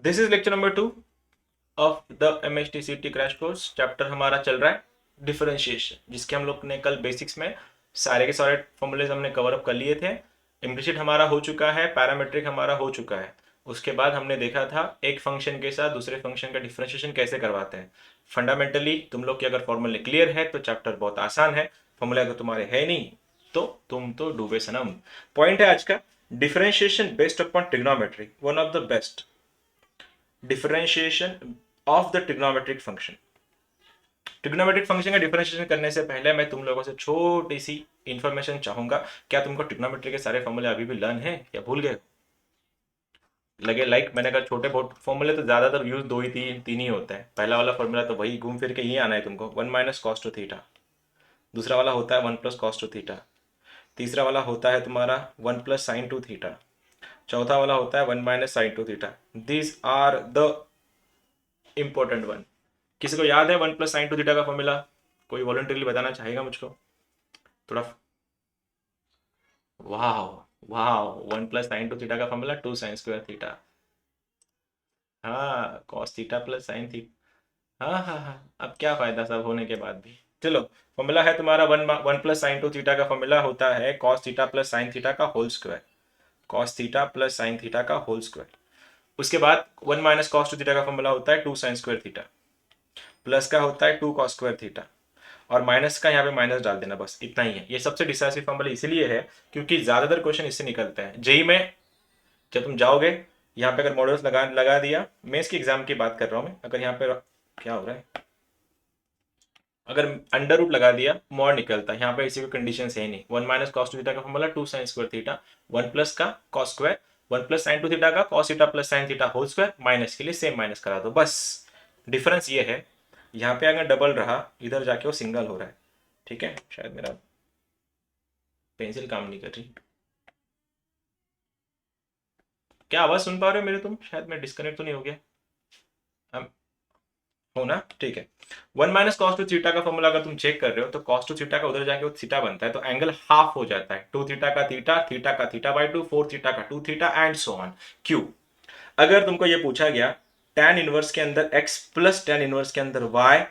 This is lecture number 2 of the MHTCT crash course. Chapter हमारा चल रहा है डिफरेंशिएशन, जिसके हम लोग ने कल बेसिक्स में सारे के सारे फॉर्मूलेज हमने कवर अप कर लिए थे। इम्प्लिसिट हमारा हो चुका है, पैरामेट्रिक हमारा हो चुका है। उसके बाद हमने देखा था एक फंक्शन के साथ दूसरे फंक्शन का डिफरेंशिएशन कैसे करवाते हैं। फंडामेंटली तुम लोग के अगर फॉर्मूले क्लियर है तो चैप्टर बहुत आसान है। फॉर्मूले अगर तुम्हारे है नहीं तो तुम तो डूबे सनम। पॉइंट है आज का, differentiation based upon trigonometry, one of the best differentiation of the trigonometric function. Trigonometric function का डिफरेंशिएशन करने से पहले मैं तुम लोगों से छोटी सी इंफॉर्मेशन चाहूंगा। क्या तुमको ट्रिग्नोमेट्री के सारे फॉर्मूले अभी भी लर्न है या भूल गए? लगे लाइक मैंने कहा छोटे बहुत फॉर्मूले तो ज्यादातर यूज दो ही तीन ही होते हैं। पहला वाला फॉर्मूला तो वही घूम फिर के ही आना है तुमको, one minus cos two theta. दूसरा वाला होता है one plus cos two theta. तीसरा वाला होता है तुम्हारा one plus sine two theta. चौथा वाला होता है one minus sine two theta. These are the important one. किसी को याद है one plus sine two theta का फॉर्मूला? कोई वॉलंटरीली बताना चाहेगा मुझको थोड़ा? वाह, वाह, one plus sine two theta का formula two sine square theta. हाँ, cos theta plus sine theta. हाँ हाँ हाँ, अब क्या फायदा सब होने के बाद भी। चलो, फॉर्मूला है तुम्हारा one one plus sine two theta का फॉर्मूला होता है cos theta plus sine theta का whole square. Cos theta plus sine theta का होल स्क्वायर। उसके बाद one minus cos two theta का फॉर्मूला होता है two sine square theta. Plus का होता है टू कॉस स्क्वायर थीटा। और माइनस का यहाँ पे माइनस डाल देना, बस इतना ही है। ये सबसे डिसाइसिव फॉर्मूला इसीलिए है क्योंकि ज्यादातर क्वेश्चन इससे निकलते हैं जेई में। जब तुम जाओगे यहाँ पे, अगर मॉडल्स लगा दिया, मेंस की एग्जाम की बात कर रहा हूँ मैं, अगर यहाँ पे क्या हो रहा है, अगर अंडर रूट लगा दिया मॉड निकलता है। यहाँ पे इसी को कंडीशन है ही नहीं। One minus cos two theta का formula two sine square theta, one plus का cos square, one plus sine two theta का cos theta plus sine theta whole square, minus के लिए सेम माइनस करा दो, बस। डिफरेंस ये है, यहाँ पे अगर डबल रहा इधर जाके वो सिंगल हो रहा है। ठीक है, शायद मेरा पेंसिल काम नहीं कर रही। क्या आवाज सुन पा रहे हो मेरे तुम? शायद मैं डिस्कनेक्ट तो नहीं हो गया हो ना? ठीक है। One minus cos two theta का फॉर्मूला अगर तुम चेक कर रहे हो तो कॉस टू थीटा का उधर जाके वो थीटा बनता है, तो एंगल हाफ हो जाता है। टू थीटा का थीटा, थीटा का theta by two, four theta का two theta and so on. क्यों? अगर तुमको ये पूछा गया tan इनवर्स के अंदर x प्लस tan इनवर्स के अंदर y,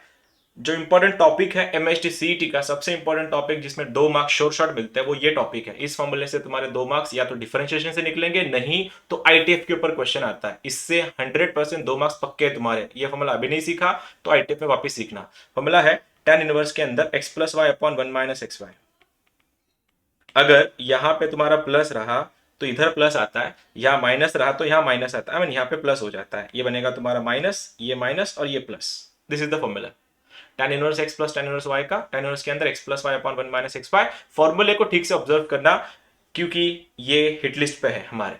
जो इंपॉर्टेंट टॉपिक है एमएचटी सीईटी का सबसे इंपॉर्टेंट टॉपिक जिसमें 2 मार्क्स शॉर्ट शॉर्ट मिलते हैं, वो ये टॉपिक है। इस फॉर्मूले से तुम्हारे 2 मार्क्स या तो डिफरेंशिएशन से निकलेंगे, नहीं तो आईटीएफ के ऊपर क्वेश्चन आता है। इससे 100% 2 मार्क्स पक्के तुम्हारे। ये फॉर्मूला अभी नहीं सीखा तो आईटीएफ में वापस सीखना। फॉर्मूला है tan इनवर्स के अंदर x plus y upon one minus x y. अगर यहां पे तुम्हारा प्लस रहा तो इधर प्लस आता है, यहां माइनस रहा तो यहां माइनस आता है, यहां पे प्लस हो जाता है। ये बनेगा तुम्हारा माइनस, ये माइनस और ये plus. This is the formula tan inverse x plus tan inverse y का। tan इनवर्स के अंदर x plus y upon one minus x y. फॉर्मूले को ठीक से ऑब्जर्व करना क्योंकि ये हिट लिस्ट पे है हमारे।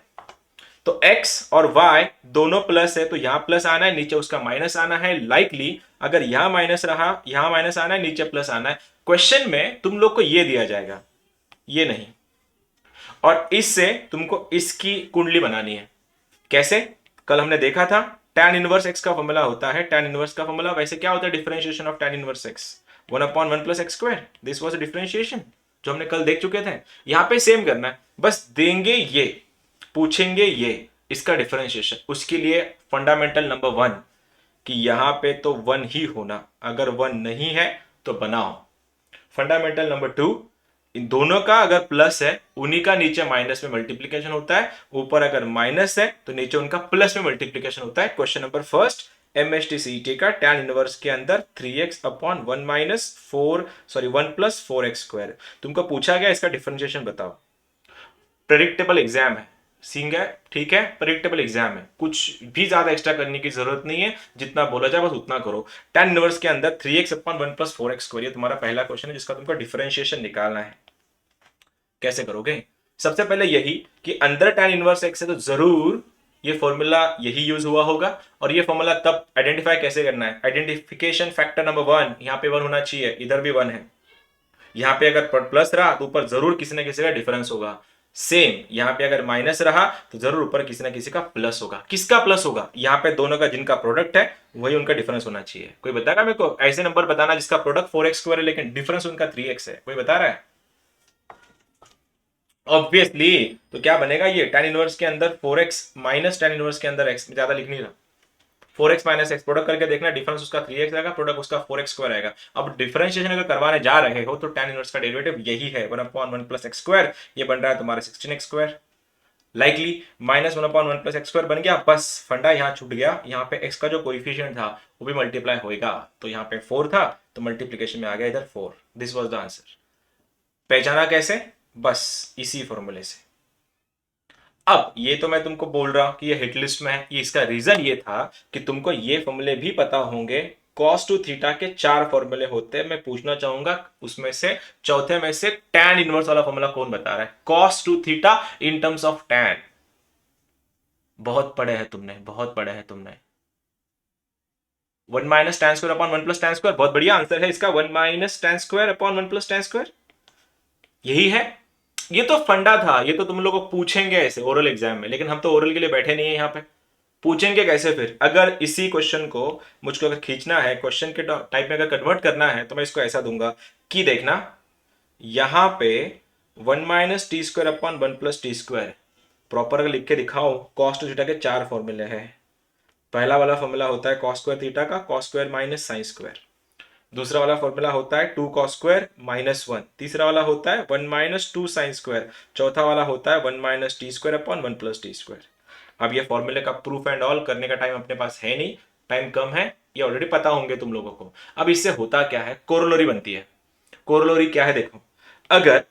तो x और y दोनों प्लस है तो यहां प्लस आना है, नीचे उसका माइनस आना है। लाइकली अगर यहां माइनस रहा, यहां माइनस आना है, नीचे प्लस आना है। क्वेश्चन में तुम लोग को ये दिया जाएगा, ये नहीं। और इससे तुमको इसकी कुंडली बनानी है। कैसे? कल हमने देखा था tan इनवर्स x का फॉर्मूला होता है, tan इनवर्स का फॉर्मूला वैसे क्या होता है, differentiation of tan inverse x, one upon one plus x square. This was differentiation जो हमने कल देख चुके थे। यहां पे सेम करना है, बस देंगे ये, पूछेंगे ये, इसका डिफरेंशिएशन। उसके लिए फंडामेंटल नंबर 1 कि यहां पे तो 1 ही होना, अगर 1 नहीं है तो बनाओ। फंडामेंटल नंबर 2, इन दोनों का अगर प्लस है उन्हीं का नीचे माइनस में मल्टीप्लीकेशन होता है, ऊपर अगर माइनस है तो नीचे उनका प्लस में मल्टीप्लीकेशन होता है। Question number first MHT CET का tan इनवर्स के अंदर 3x upon one minus four, sorry one plus four x square. तुमको पूछा गया इसका डिफरेंशिएशन बताओ। प्रेडिक्टेबल एग्जाम है, सींग है, ठीक है, प्रेडिक्टेबल एग्जाम है, कुछ भी ज्यादा एक्स्ट्रा करने की जरूरत नहीं है। जितना बोला जाए बस उतना करो। tan इनवर्स के अंदर 3x upon one plus four x square, ये तुम्हारा पहला क्वेश्चन है जिसका तुमको डिफरेंशिएशन निकालना है। कैसे करोगे? सबसे पहले यही कि अंदर tan इनवर्स x है तो जरूर ये फॉर्मूला यही यूज हुआ होगा। और ये फॉर्मूला तब आइडेंटिफाई कैसे करना है, आइडेंटिफिकेशन फैक्टर नंबर 1, यहाँ पे 1 होना चाहिए, इधर भी 1 है। यहाँ पे अगर प्लस रहा तो ऊपर जरूर किसी ना किसी का डिफरेंस होगा। सेम यहाँ पे अगर माइनस रहा तो जरूर ऊपर किसी ना किसी का प्लस होगा। किसका प्लस होगा? यहाँ पे दोनों का जिनका प्रोडक्ट है वही उनका डिफरेंस होना चाहिए। कोई बताएगा मेरे को ऐसे नंबर बताना जिसका प्रोडक्ट 4x स्क्वायर है लेकिन डिफरेंस उनका 3x है? कोई बता रहा है? ऑब्वियसली। तो क्या बनेगा, ये tan इनवर्स के अंदर 4x माइनस tan इनवर्स के अंदर x, ज्यादा लिख नहीं रहा, 4x माइनस एक्स, प्रोडक्ट करके देखना, डिफरेंस उसका 3x आएगा, प्रोडक्ट उसका 4x स्क्वायर आएगा। अब डिफरेंशिएशन अगर करवाने जा रहे हो तो tan इनवर्स का डेरिवेटिव यही है 1/1 प्लस एक्स स्क्वायर, ये बन रहा है तुम्हारा 16x square, likely minus 1/1 plus x square बन गया। बस फंडा यहाँ छूट गया, यहाँ पे x का जो कोइफिशिएंट था वो भी मल्टीप्लाई होएगा, तो यहाँ पे 4 था तो मल्टीप्लीकेशन में आ गया इधर 4। This was the answer. पहचाना कैसे? बस इसी फॉर्मूले से। अब ये तो मैं तुमको बोल रहा हूं कि ये हिट लिस्ट में है, ये इसका रीजन ये था कि तुमको ये फॉर्मूले भी पता होंगे। कॉस टू थीटा के 4 फॉर्मूले होते हैं, मैं पूछना चाहूंगा उसमें से चौथे में से tan इनवर्स वाला फॉर्मूला कौन बता रहा है? Cos two theta in terms of tan। बहुत पढ़े हैं तुमने, बहुत पढ़े हैं तुमने। 1 minus tan square upon 1 plus tan square, बहुत बढ़िया आंसर है इसका, 1 minus tan square upon 1 plus tan square, यही है। ये तो फंडा था, ये तो तुम लोगों को पूछेंगे ऐसे ओरल एग्जाम में, लेकिन हम तो ओरल के लिए बैठे नहीं है यहाँ पे। पूछेंगे कैसे फिर? अगर इसी क्वेश्चन को मुझको अगर खींचना है, क्वेश्चन के टाइप में अगर कन्वर्ट करना है, तो मैं इसको ऐसा दूंगा कि देखना, यहां पे 1 minus T square upon 1 plus T square, proper अगर लिख के दिखाओ, कॉस टू थीटा के 4 फॉर्मूले हैं। पहला वाला फॉर्मूला होता है कॉस स्क्वायर थीटा का, cos square minus sine square. दूसरा वाला फॉर्मूला होता है 2 कॉस स्क्वायर माइनस 1। तीसरा वाला होता है 1 माइनस 2 साइन स्क्वायर। चौथा वाला होता है 1 minus T square upon 1 plus T square. अब ये फॉर्मूले का प्रूफ एंड ऑल करने का टाइम अपने पास है नहीं, टाइम कम है, ये ऑलरेडी पता होंगे तुम लोगों को। अब इससे होता क्या है, कोरोलरी बनती है। कोरोलरी क्या है देखो, अगर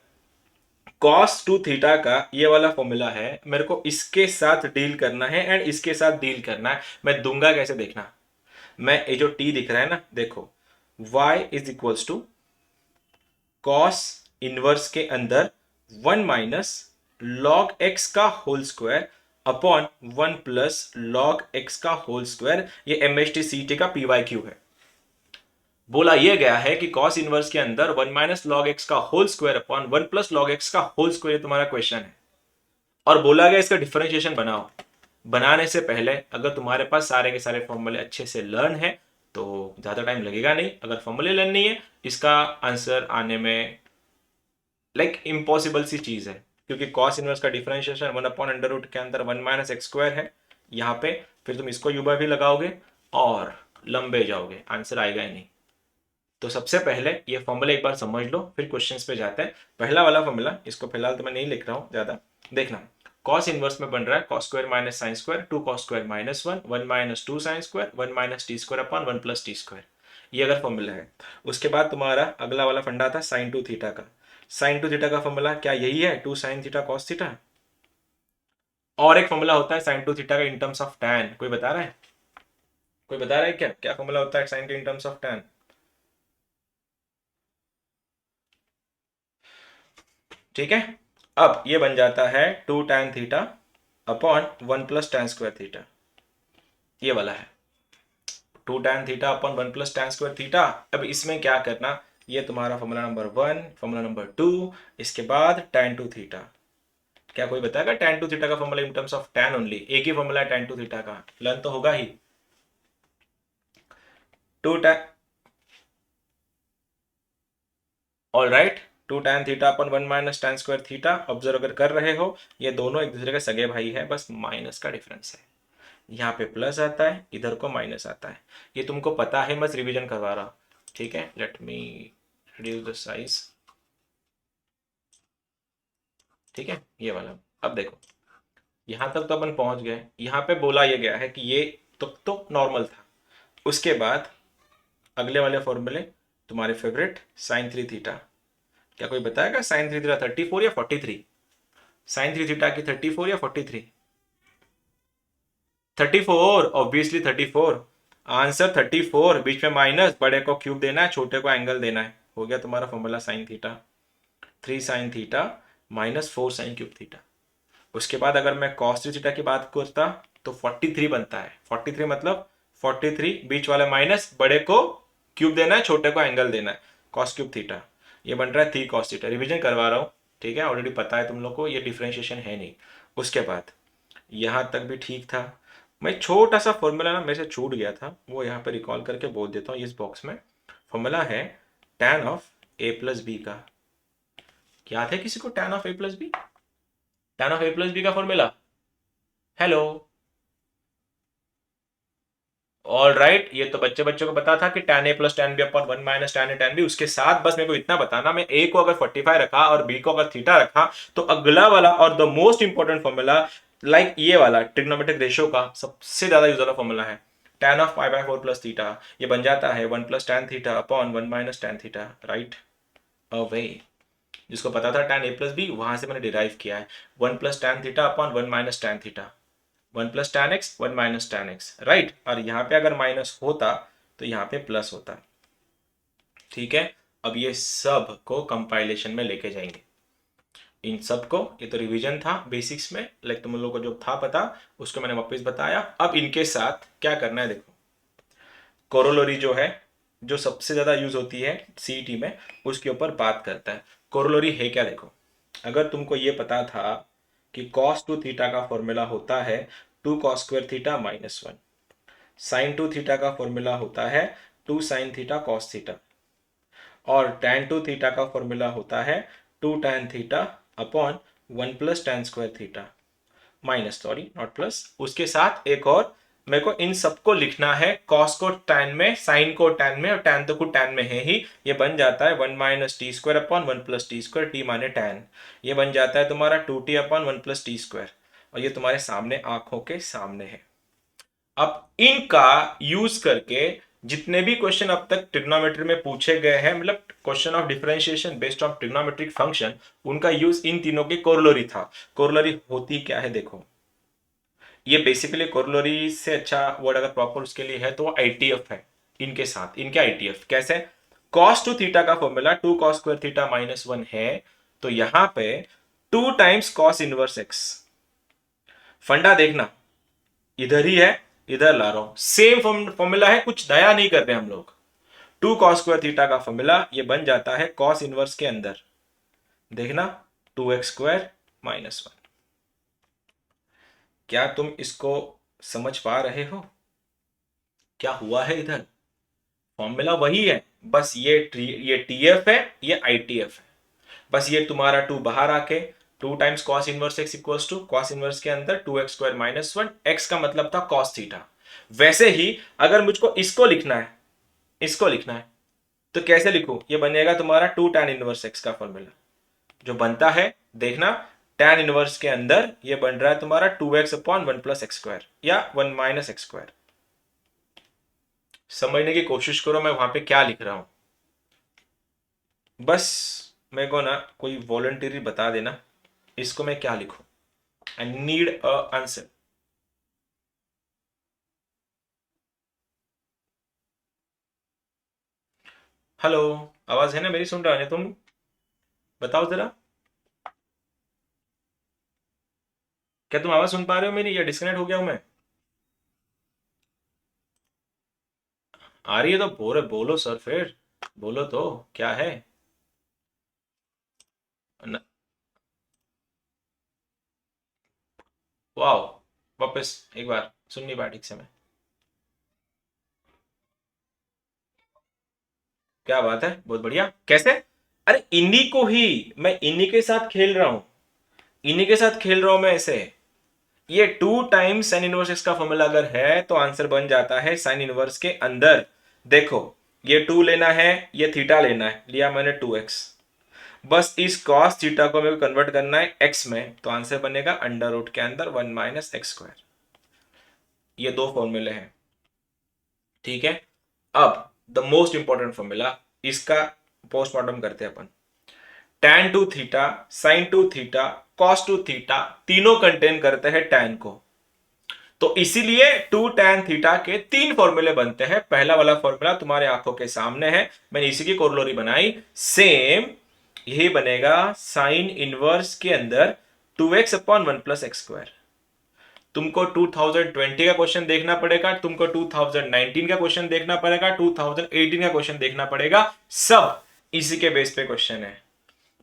कॉस टू थीटा का ये वाला फॉर्मूला है, मेरे को इसके साथ डील करना है एंड इसके साथ डील करना है, मैं दूंगा कैसे देखना। मैं ये जो टी दिख रहा है ना, देखो y is equals to cos inverse के अंदर 1 माइनस लॉग एक्स का whole square upon 1 plus log x का होल स्क्वायर, ये MHT/CT का PYQ है। बोला यह गया है कि कॉस इनवर्स के अंदर 1 माइनस लॉग एक्स का whole square upon 1 plus log x का होल स्क्वायर, तुम्हारा क्वेश्चन है। और बोला गया इसका डिफरेंशिएशन बनाओ। बनाने से पहले अगर तुम्हारे पास सारे के सारे फॉर्मूले अच्छे से लर्न है तो ज़्यादा टाइम लगेगा नहीं। अगर फॉर्मूले लर्न नहीं है, इसका आंसर आने में लाइक इम्पॉसिबल सी चीज़ है, क्योंकि कॉस इनवर्स का डिफरेंशिएशन 1 अपॉन अंडर रूट के अंदर 1 माइनस एक्स स्क्वायर है यहाँ पे। फिर तुम इसको युवा भी लगाओगे और लंबे जाओगे, आंसर आएगा ही नहीं। तो सबसे पहले ये फॉर्मूला एक बार समझ लो, फिर क्वेश्चंस पे जाते हैं। पहला वाला फॉर्मूला, इसको फिलहाल तो मैं नहीं लिख रहा हूँ ज़्यादा, देखना। कॉस इनवर्स में बन रहा है cos square minus sine square, 2 cos square minus 1, 1 minus 2 sine square, 1 minus T square upon 1 plus T square, ये अगर फॉर्मूला है। उसके बाद तुम्हारा अगला वाला फंडा था साइन टू थीटा का। साइन टू थीटा का फॉर्मूला क्या यही है, 2 साइन थीटा कॉस थीटा। और एक फॉर्मूला होता है साइन टू थीटा का इन टर्म्स ऑफ टैन, कोई बता रहा है? कोई बता रहा है क्या क्या फॉर्मूला होता है साइन के इन टर्म्स ऑफ टैन? ठीक है। अब ये बन जाता है 2 tan theta upon 1 plus tan square theta, ये वाला है 2 tan theta upon 1 plus tan square theta. अब इसमें क्या करना, ये तुम्हारा फॉर्मूला नंबर 1, फॉर्मूला नंबर 2, इसके बाद tan टू थीटा। क्या कोई बताएगा tan टू थीटा का formula in terms of tan ओनली? एक ही फॉर्मूला है tan टू थीटा का, लर्न तो होगा ही। 2 tan, all right, 2 tan theta अपन 1 minus tan square theta. Observe अगर कर रहे हो, ये दोनों एक दूसरे के सगे भाई है, बस माइनस का डिफरेंस है। यहाँ पे प्लस आता है, इधर को माइनस आता है, ये तुमको पता है, बस रिवीजन करवा रहा हूँ। ठीक है, let me reduce the size. ठीक है, ये वाला। अब देखो, यहाँ तक तो अपन पहुंच गए। यहाँ पे बोला ये गया है कि ये तो नॉर्मल था। उसके बाद अगले वाले फॉर्मूले तुम्हारे फेवरेट साइन थ्री थीटा। क्या कोई बताएगा साइन थ्री थीटा 34 या 43? साइन थ्री थीटा की 34 या 43? 34, ऑब्वियसली 34। आंसर 34, बीच में माइनस, बड़े को क्यूब देना है, छोटे को एंगल देना है, हो गया तुम्हारा formula sine theta. 3 sine theta minus 4 sine cube theta. उसके बाद अगर मैं कॉस थ्री थीटा की बात करता तो 43 बनता है। 43 मतलब 43, बीच वाले माइनस, बड़े को क्यूब देना है, छोटे को एंगल देना है, कॉस क्यूब थीटा। ये बन रहा है 3 कॉस थीटा। रिविजन करवा रहा हूँ, ठीक है, ऑलरेडी पता है तुम लोग को, ये डिफ्रेंशिएशन है नहीं। उसके बाद यहाँ तक भी ठीक था। मैं छोटा सा फॉर्मूला ना मेरे से छूट गया था, वो यहाँ पे रिकॉल करके बोल देता हूँ इस बॉक्स में। फॉर्मूला है tan of a plus B का। याद है किसी को tan of a plus b? tan of a plus B का फॉर्मूला, हेलो, ऑल राइट, ये तो बच्चे बच्चों को पता था कि tan a plus tan b upon 1 minus tan a tan b। उसके साथ बस मेरे को इतना बताना, मैं a को अगर 45 रखा और b को अगर थीटा रखा तो अगला वाला और the most important formula, like ये वाला ट्रिग्नोमेट्रिक रेशियो का सबसे ज्यादा यूज वाला फॉर्मूला है, tan of pi by 4 plus theta, ये बन जाता है 1 plus tan theta upon 1 minus tan theta, right away. जिसको पता था tan a प्लस b, वहां से मैंने डिराइव किया है 1 plus tan theta upon 1 minus tan theta, 1 plus tan x 1 minus tan x, right. और यहाँ पे अगर माइनस होता तो यहाँ पे प्लस होता, ठीक है। अब ये सब को कंपाइलेशन में लेके जाएंगे, इन सब को, ये तो रिवीजन था बेसिक्स में, लाइक तुम लोगों को जो था पता उसको मैंने वापस बताया। अब इनके साथ क्या करना है देखो, कोरोलरी जो है, जो सबसे ज्यादा यूज होती है सीईटी में, उसके ऊपर बात करता है। कोरोलरी है क्या देखो, अगर तुमको ये पता था कि कॉस टू थीटा का फॉर्मूला होता है 2 cos square theta minus 1, sign two theta का फॉर्मूला होता है 2 साइन थीटा कॉस थीटा, और tan टू थीटा का फॉर्मूला होता है 2 tan theta upon 1 plus tan square theta, minus sorry not plus, उसके साथ एक और मेरे को इन सबको लिखना है, कॉस को tan में, साइन को tan में, और tan तो को tan में है ही, ये बन जाता है 1 minus T square upon 1 plus T square, T माने tan, ये बन जाता है तुम्हारा 2t upon 1 plus T square, और ये तुम्हारे सामने आंखों के सामने है। अब इनका यूज करके जितने भी क्वेश्चन अब तक ट्रिग्नोमेट्री में पूछे गए हैं, मतलब question of differentiation based on trigonometric function, उनका यूज इन तीनों की कोरोलरी था। कोरोलरी होती क्या है देखो, ये बेसिकली कोरोलरी से अच्छा वर्ड अगर प्रॉपर उसके लिए है तो वो आईटीएफ है। इनके साथ इनके आईटीएफ कैसे, कॉस टू थीटा का formula 2 cos square theta minus 1 है, तो यहां पे 2 टाइम्स कॉस इनवर्स एक्स, फंडा देखना इधर ही है, इधर ला रहा हूं, सेम फॉर्मूला है, कुछ नया नहीं कर रहे हम लोग। 2 कॉस स्क्वायर थीटा का फॉर्मूला ये बन जाता है कॉस इनवर्स के अंदर, देखना 2x स्क्वायर माइनस 1। क्या तुम इसको समझ पा रहे हो क्या हुआ है इधर, फॉर्मूला वही है, बस ये टीएफ है, ये आईटीएफ है, बस ये तुम्हारा 2 बाहर आके 2 times cos inverse x equals to cos inverse के अंदर 2x स्क्वायर माइनस 1, एक्स का मतलब था कॉस थीटा। वैसे ही अगर मुझको इसको लिखना है, इसको लिखना है तो कैसे लिखूं, ये बनेगा तुम्हारा 2 tan इनवर्स एक्स का फॉर्मूला जो बनता है, देखना tan इनवर्स के अंदर ये बन रहा है तुम्हारा 2x upon 1 plus x square या 1 माइनस एक्स स्क्वायर। समझने की कोशिश करो मैं वहां पे क्या लिख रहा हूं, बस मेरे को ना कोई वॉलंटरी बता देना इसको मैं क्या लिखूं, I need a answer. Hello, आवाज है ना मेरी, सुन रहा है तुम, बताओ जरा, क्या तुम आवाज सुन पा रहे हो मेरी या डिस्कनेक्ट हो गया हूं मैं? आ रही है तो बोलो बोलो सर, फिर बोलो तो क्या है। न, वाओ, वापस एक बार सुन नहीं पाया ठीक से मैं, क्या बात है, बहुत बढ़िया, कैसे, अरे इन्हीं को ही, मैं इन्हीं के साथ खेल रहा हूं, इन्हीं के साथ खेल रहा हूं मैं ऐसे। ये 2 टाइम्स साइन इनवर्स एक्स का फॉर्मूला अगर है तो आंसर बन जाता है साइन इनवर्स के अंदर। देखो ये 2 लेना है, ये थीटा लेना है, लिया मैंने 2x, बस इस cos थीटा को मेरे को कन्वर्ट करना है x में, तो आंसर बनेगा अंडर रूट के अंदर 1 माइनस एक्स स्क्वायर। ये दो फॉर्मूले हैं, ठीक है। अब द मोस्ट इंपॉर्टेंट फॉर्मूला, इसका पोस्टमार्टम करते हैं अपन। tan two theta, sine two theta, cos two theta, तीनों कंटेन करते हैं tan को, तो इसीलिए 2 tan थीटा के 3 फॉर्मूले बनते हैं। पहला वाला फॉर्मूला तुम्हारे आंखों के सामने है, मैंने इसी की कोरोलरी बनाई, सेम यही बनेगा साइन इनवर्स के अंदर 2x upon 1 plus x square. तुमको 2020 का क्वेश्चन देखना पड़ेगा, तुमको 2019 का क्वेश्चन देखना पड़ेगा, 2018 का क्वेश्चन देखना पड़ेगा, सब इसी के बेस पे क्वेश्चन है।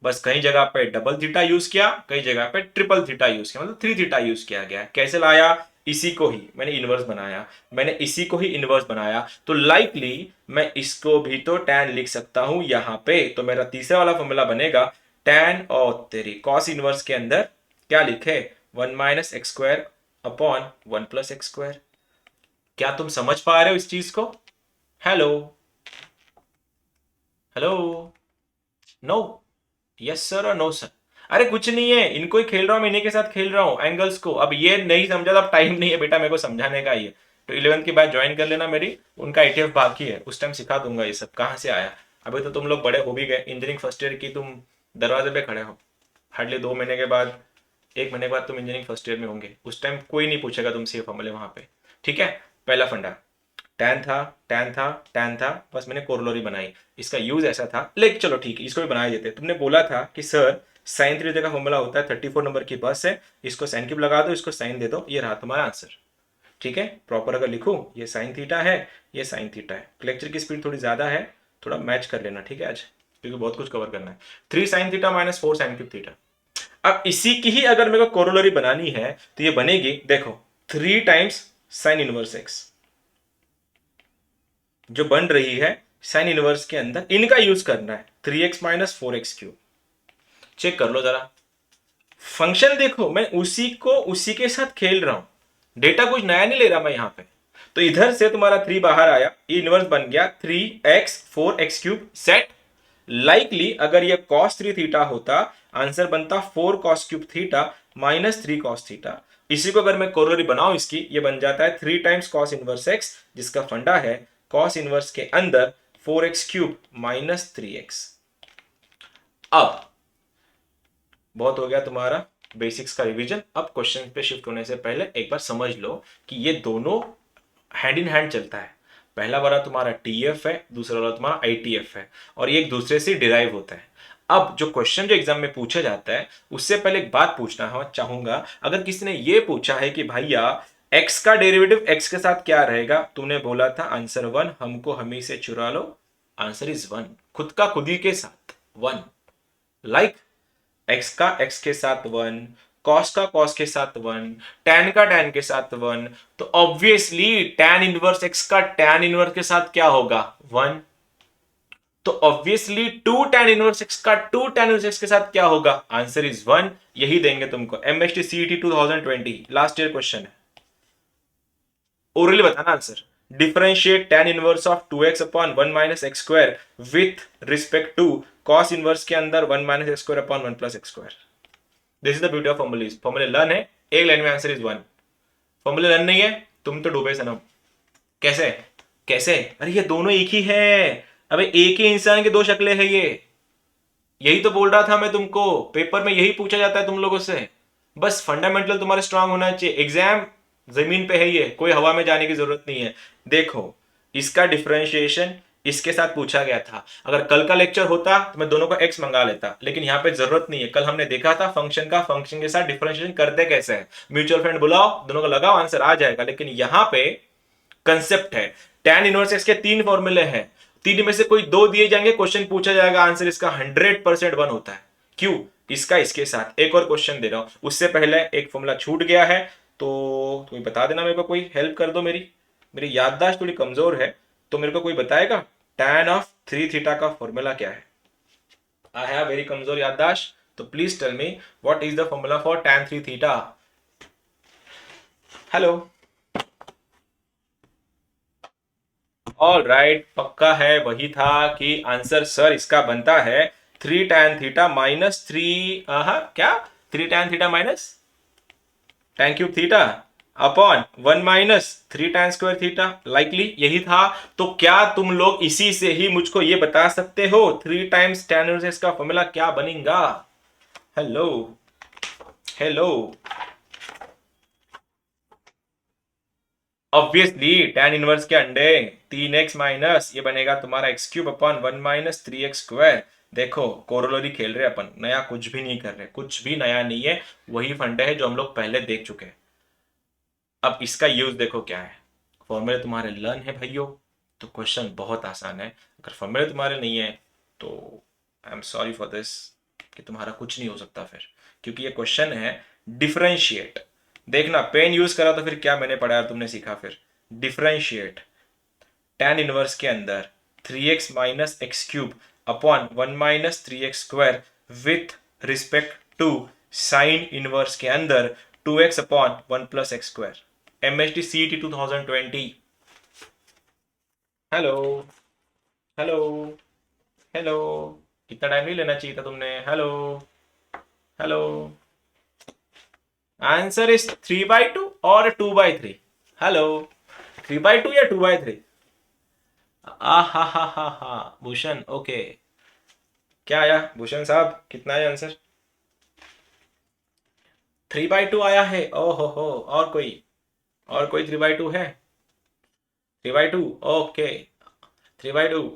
बस कई जगह पे डबल थीटा यूज किया, कई जगह पे ट्रिपल थीटा यूज किया, मतलब 3 थीटा यूज किया गया। कैसे लाया, इसी को ही मैंने इनवर्स बनाया, मैंने इसी को ही इनवर्स बनाया, तो लाइकली मैं इसको भी तो tan लिख सकता हूं यहां पे, तो मेरा तीसरा वाला फॉर्मूला बनेगा tan और तेरी cos इनवर्स के अंदर क्या लिखे 1 minus x square upon 1 plus x square. क्या तुम समझ पा रहे हो इस चीज को? Hello hello, no, yes sir और नो सर। अरे कुछ नहीं है, इनको ही खेल रहा हूं मैं, इन्हीं के साथ खेल रहा हूँ एंगल्स को। अब ये नहीं समझा तो अब टाइम नहीं है बेटा मेरे को समझाने का। ये तो 11th के बाद ज्वाइन कर लेना मेरी, उनका ATF बाकी है, उस टाइम सिखा दूंगा ये सब कहाँ से आया। अभी तो तुम लोग बड़े हो भी गए, इंजीनियरिंग फर्स्ट ईयर की तुम दरवाजे पे खड़े हो। हार्डली 2 महीने के बाद, 1 महीने के बाद तुम इंजीनियरिंग फर्स्ट ईयर में होंगे, उस टाइम कोई नहीं पूछेगा तुमसे ये फॉर्मूले वहां पे। ठीक है, पहला फंडा टैन था, टैन था, टैन था, बस मैंने कोरोलरी बनाई। इसका यूज ऐसा था, लेकिन चलो ठीक है इसको भी बना देते। तुमने बोला था कि सर साइन थ्री का फॉर्मूला होता है 34 नंबर की बस है, इसको साइन क्यूब लगा दो, इसको साइन दे दो, ये रहा तुम्हारा आंसर। ठीक है, प्रॉपर अगर लिखूं, ये साइन थीटा है, ये साइन थीटा है। लेक्चर की स्पीड थोड़ी ज्यादा है, थोड़ा मैच कर लेना ठीक है आज, क्योंकि बहुत कुछ कवर करना है। 3 sine theta minus 4 sine cube theta. अब इसी की ही अगर मेरे को कोरोलरी बनानी है तो ये बनेगी, देखो 3 टाइम्स साइन इनवर्स एक्स जो बन रही है साइन इनवर्स के अंदर, इनका यूज करना है 3x minus 4x cube. Check कर लो जरा फंक्शन, देखो मैं उसी को उसी के साथ खेल रहा हूं, डेटा कुछ नया नहीं ले रहा मैं यहां पे। तो इधर से तुम्हारा 3 बाहर आया, ये इनवर्स बन गया 3x 4x cube set. Likely अगर ये cos 3 थीटा होता, आंसर बनता 4 cos cube theta minus 3 cos theta. इसी को अगर मैं कोरोलरी बनाऊं इसकी, ये बन जाता है 3 टाइम्स cos इनवर्स x, जिसका फंडा है cos इनवर्स के अंदर 4x क्यूब माइनस 3x। अब बहुत हो गया तुम्हारा बेसिक्स का रिवीजन। अब क्वेश्चन पे शिफ्ट होने से पहले एक बार समझ लो कि ये दोनों हैंड इन हैंड चलता है। पहला वाला तुम्हारा TF है, दूसरा वाला तुम्हारा ITF है, और ये एक दूसरे से डिराइव होता है। अब जो क्वेश्चन जो एग्जाम में पूछा जाता है, उससे पहले एक बात पूछना चाहूंगा। अगर किसी ने ये पूछा है कि भैया x का डेरिवेटिव x के साथ क्या रहेगा, तुमने बोला था आंसर 1, हमको हमी से चुरा लो, आंसर इज 1, खुद का खुद ही के साथ 1। लाइक एक्स का एक्स के साथ 1, कॉस का कॉस के साथ 1, टैन का टैन के साथ 1, तो ऑब्वियसली टैन इनवर्स एक्स का टैन इनवर्स के साथ क्या होगा 1। तो ऑब्वियसली 2 टैन इनवर्स एक्स का 2 टैन इनवर्स एक्स के साथ क्या होगा, आंसर इज 1। यही देंगे तुमको MST CET 2020 last year question है। ओरली बताना answer. Differentiate tan inverse of 2x upon 1 minus x square with respect to cos inverse के अंदर 1 minus x square upon 1 plus x square. This is the beauty of formulae. फॉर्मूले learn है, एक line में answer is 1। फॉर्मूले learn नहीं है, तुम तो डूबे सनम। कैसे कैसे, अरे ये दोनों एक ही है। अबे एक ही इंसान के दो शक्लें हैं ये, यही तो बोल रहा था मैं तुमको, पेपर में यही पूछा जाता है तुम लोगों से। बस फंडामेंटल तुम्हारे स्ट्रांग होना चाहिए। एग्जाम जमीन पे है ये, कोई हवा में जाने की जरूरत नहीं है। देखो इसका डिफरेंशिएशन इसके साथ पूछा गया था, अगर कल का लेक्चर होता तो मैं दोनों का एक्स मंगा लेता, लेकिन यहाँ पे जरूरत नहीं है। कल हमने देखा था फंक्शन का फंक्शन के साथ डिफरेंशिएशन करते कैसे है। म्यूचुअल फ्रेंड बुलाओ, दोनों का लगाओ, आंसर आ जाएगा। लेकिन यहाँ पे कंसेप्ट है, tan इनवर्स एक्स के 3 फॉर्मूले हैं, 3 में से कोई 2 दिए जाएंगे, क्वेश्चन पूछा जाएगा, आंसर इसका 100% 1 होता है। क्यों? इसका इसके साथ एक और क्वेश्चन दे रहा हूं, उससे पहले एक फॉर्मूला छूट गया है, तो तुम्हें बता देना मेरे को, कोई हेल्प कर दो। मेरी मेरी याददाश्त थोड़ी कमजोर है, तो मेरे को कोई बताएगा tan ऑफ 3 थीटा का फॉर्मूला क्या है। आई हैव वेरी कमजोर याददाश्त, तो please tell me what is the formula for tan 3 theta. Hello, all right, पक्का है, वही था कि आंसर सर इसका बनता है 3 tan थीटा माइनस 3, क्या 3 tan theta minus tan cube theta upon 1 minus 3 tan square theta. Likely यही था। तो क्या तुम लोग इसी से ही मुझको ये बता सकते हो 3 टाइम्स tan इनवर्स का फॉर्मूला क्या बनेगा? Hello hello, obviously tan inverse के अंडे 3x माइनस ये बनेगा तुम्हारा x cube upon 1 minus 3x square. देखो कोरोलरी खेल रहे अपन, नया कुछ भी नहीं कर रहे, कुछ भी नया नहीं है, वही फंडे है जो हम लोग पहले देख चुके हैं। अब इसका यूज देखो क्या है। फॉर्मूले तुम्हारे लर्न है भाइयों, तो क्वेश्चन बहुत आसान है। अगर फॉर्मूले तुम्हारे नहीं है तो I am sorry for this, कि तुम्हारा कुछ नहीं हो सकता फिर, क्योंकि ये क्वेश्चन है डिफरेंशिएट। देखना पेन यूज करा तो फिर क्या मैंने पढ़ाया तुमने सीखा फिर। डिफरेंशिएट tan इनवर्स के अंदर 3x minus x cube upon 1 minus 3x square with respect to sine inverse के अंदर 2x upon 1 plus x square. MHT CET 2020। Hello hello hello. इतना टाइम नहीं लेना चाहिए था तुमने। Hello hello. आंसर इज 3/2 और 2/3। हेलो, 3/2 या 2/3? आ हा भूषण, ओके। क्या आया भूषण साहब, कितना है आंसर? 3/2 आया है। ओहो हो, और कोई 3/2 है? 3/2, ओके। 3/2,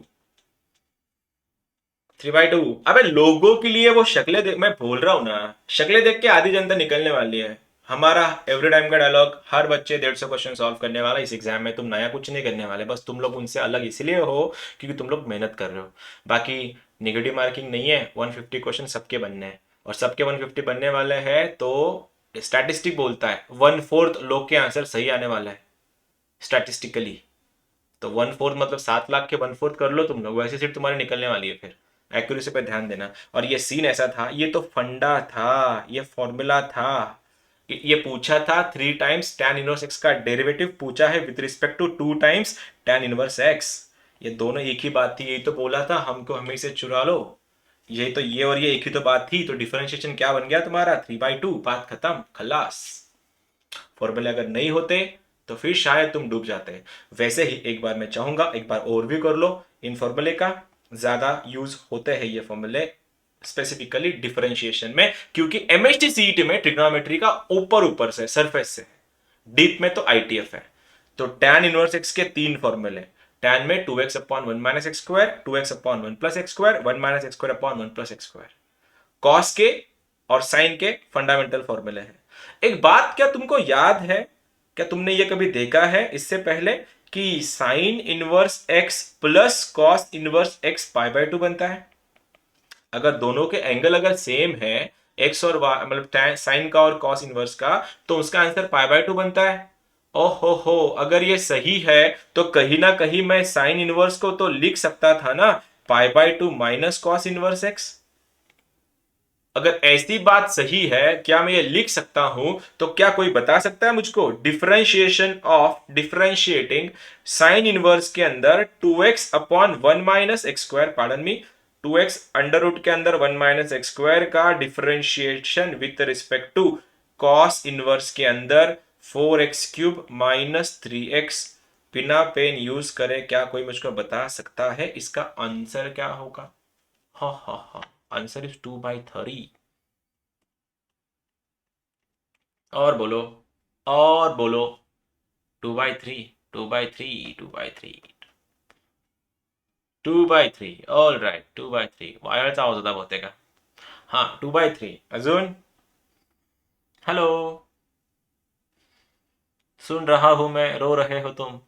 3/2। अबे लोगों के लिए वो शक्लें देख, मैं बोल रहा हूँ ना, शक्लें देख के आधी जनता निकलने वाली है। हमारा एवरी टाइम का डायलॉग, हर बच्चे 150 क्वेश्चन सॉल्व करने वाला इस एग्जाम में। तुम नया कुछ नहीं करने वाले, बस तुम लोग उनसे अलग इसलिए हो क्योंकि तुम लोग मेहनत कर रहे हो। बाकी निगेटिव मार्किंग नहीं है, 150 क्वेश्चन सबके बनने हैं, और सबके 150 बनने वाले हैं तो स्टैटिस्टिक बोलता है 1/4 लोग के आंसर सही आने वाला है स्टैटिस्टिकली। तो 1/4 मतलब 7 लाख के 1/4 कर लो तुम लोग, वैसे सीट तुम्हारी निकलने वाली है फिर। एक्यूरेसी पे ध्यान देना। और ये सीन ऐसा था, ये तो फंडा था, ये फॉर्मूला था। ये पूछा था 3 टाइम्स tan इनवर्स एक्स का डेरिवेटिव पूछा है with respect to 2 times tan inverse x. ये दोनों एक ही बात थी, यही तो बोला था हमको, हमें से चुरा लो। ये तो ये और ये एक ही तो बात थी, तो डिफरेंशिएशन क्या बन गया तुम्हारा? 3/2, बात खत्म, खलास। फॉर्मूले अगर नहीं होते तो फिर शायद तुम डूब जाते। वैसे ही एक बार मैं चाहूंगा एक बार और भी कर लो इन फॉर्मूले का। ज्यादा यूज होते हैं ये फॉर्मूले स्पेसिफिकली डिफरेंशिएशन में, क्योंकि एमएचटी सीईटी में ट्रिग्नोमेट्री का ऊपर ऊपर से सरफेस से, डीप में तो आईटीएफ है। तो tan इनवर्स एक्स के 3 फॉर्मूले। tan में 2x upon 1 minus x square, 2x upon 1 plus x square, 1 minus x square upon 1 plus x square. Cos के और साइन के फंडामेंटल फॉर्मूले हैं। एक बात क्या तुमको याद है, क्या तुमने ये कभी देखा है इससे पहले कि sine inverse x plus cos inverse x π/2 बनता है? अगर दोनों के एंगल अगर सेम है, एक्स और वाई मतलब साइन का और कॉस इनवर्स का, तो उसका आंसर π/2 बनता है। ओहो हो, अगर ये सही है तो कहीं ना कहीं मैं साइन इनवर्स को तो लिख सकता था ना π/2 माइनस कॉस इनवर्स एक्स। अगर ऐसी बात सही है, क्या मैं ये लिख सकता हूं? तो क्या कोई बता सकता है मुझको differentiation of differentiating sine inverse के अंदर 2x upon 1 minus x square, pardon me, 2x under root के अंदर 1 माइनस एक्स स्क्वायर का differentiation with respect to cos inverse के अंदर 4x³ माइनस 3x, बिना पेन यूज करे क्या कोई मुझको बता सकता है इसका आंसर क्या होगा? हा, आंसर इज 2/3। और बोलो, और बोलो। 2/3, 2/3, 2/3, 2/3, ऑल राईट, 2/3 वायरचा आवाज होता बहुतेक का। हा, 2/3 अजून। हेलो, सुन रहा हूं मैं, रो रहे हो तुम?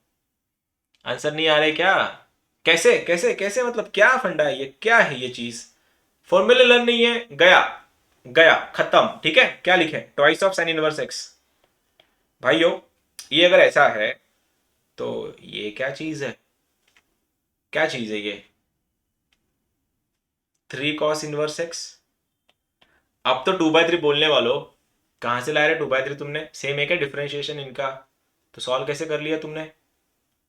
आंसर नहीं आ रहे क्या? कैसे कैसे कैसे, मतलब क्या फंडा है ये, क्या है ये चीज? फॉर्मूले लर्न नहीं है, गया गया, खत्म। ठीक है, क्या लिखे? Twice of sine inverse x. भाइयों, ये अगर ऐसा है तो ये क्या चीज है? क्या चीज है ये? 3 cos इनवर्स एक्स। अब तो 2/3 बोलने वालों, कहां से लाए रहे 2/3 तुमने? सेम है क्या डिफरेंशिएशन इनका? तो सॉल्व कैसे कर लिया तुमने?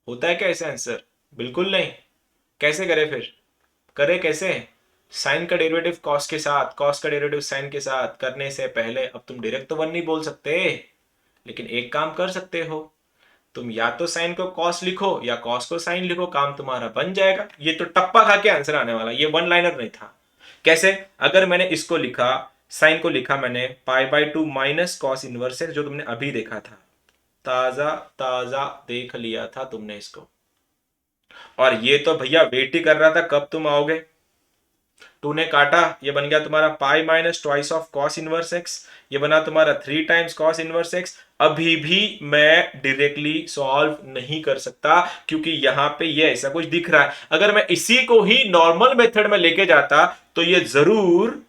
होता है क्या ऐसे आंसर? बिल्कुल नहीं। कैसे करे फिर? करे कैसे? साइन का डेरिवेटिव कॉस के साथ, कॉस का डेरिवेटिव साइन के साथ करने से पहले अब तुम डायरेक्ट तो 1 नहीं बोल सकते, लेकिन एक काम कर सकते हो, तुम या तो साइन को कॉस लिखो या कॉस को साइन लिखो, काम तुम्हारा बन जाएगा। ये तो टप्पा खा के आंसर आने वाला, ये 1 लाइनर नहीं था। कैसे? अगर मैंने इसको लिखा, साइन को लिखा मैंने π/2 माइनस कॉस इनवर्स एक्स, जो तुमने अभी देखा था, ताजा ताजा देख लिया था तुमने इसको, और ये तो भैया वेट ही कर रहा था कब तुम आओगे। टू ने काटा, ये बन गया तुम्हारा pi minus twice of cos inverse x, ये बना तुम्हारा 3 टाइम्स कॉस इनवर्स एक्स। अभी भी मैं डायरेक्टली सॉल्व नहीं कर सकता क्योंकि यहां पे ये ऐसा कुछ दिख रहा है। अगर मैं इसी को ही नॉर्मल मेथड में लेके जाता तो ये जरूर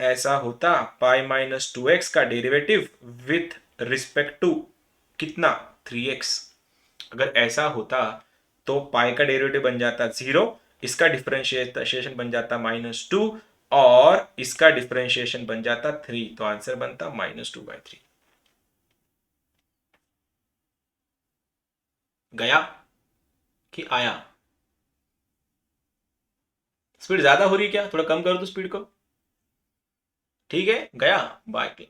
ऐसा होता, π-2x का डेरिवेटिव विथ रिस्पेक्ट टू कितना? 3x। अगर ऐसा होता तो पाई का डेरिवेटिव बन जाता 0, इसका डिफरेंशिएशन बन जाता -2, और इसका डिफरेंशिएशन बन जाता 3, तो आंसर बनता -2/3। गया कि आया? स्पीड ज्यादा हो रही है क्या? थोड़ा कम कर दो स्पीड को। ठीक है, गया बाइक।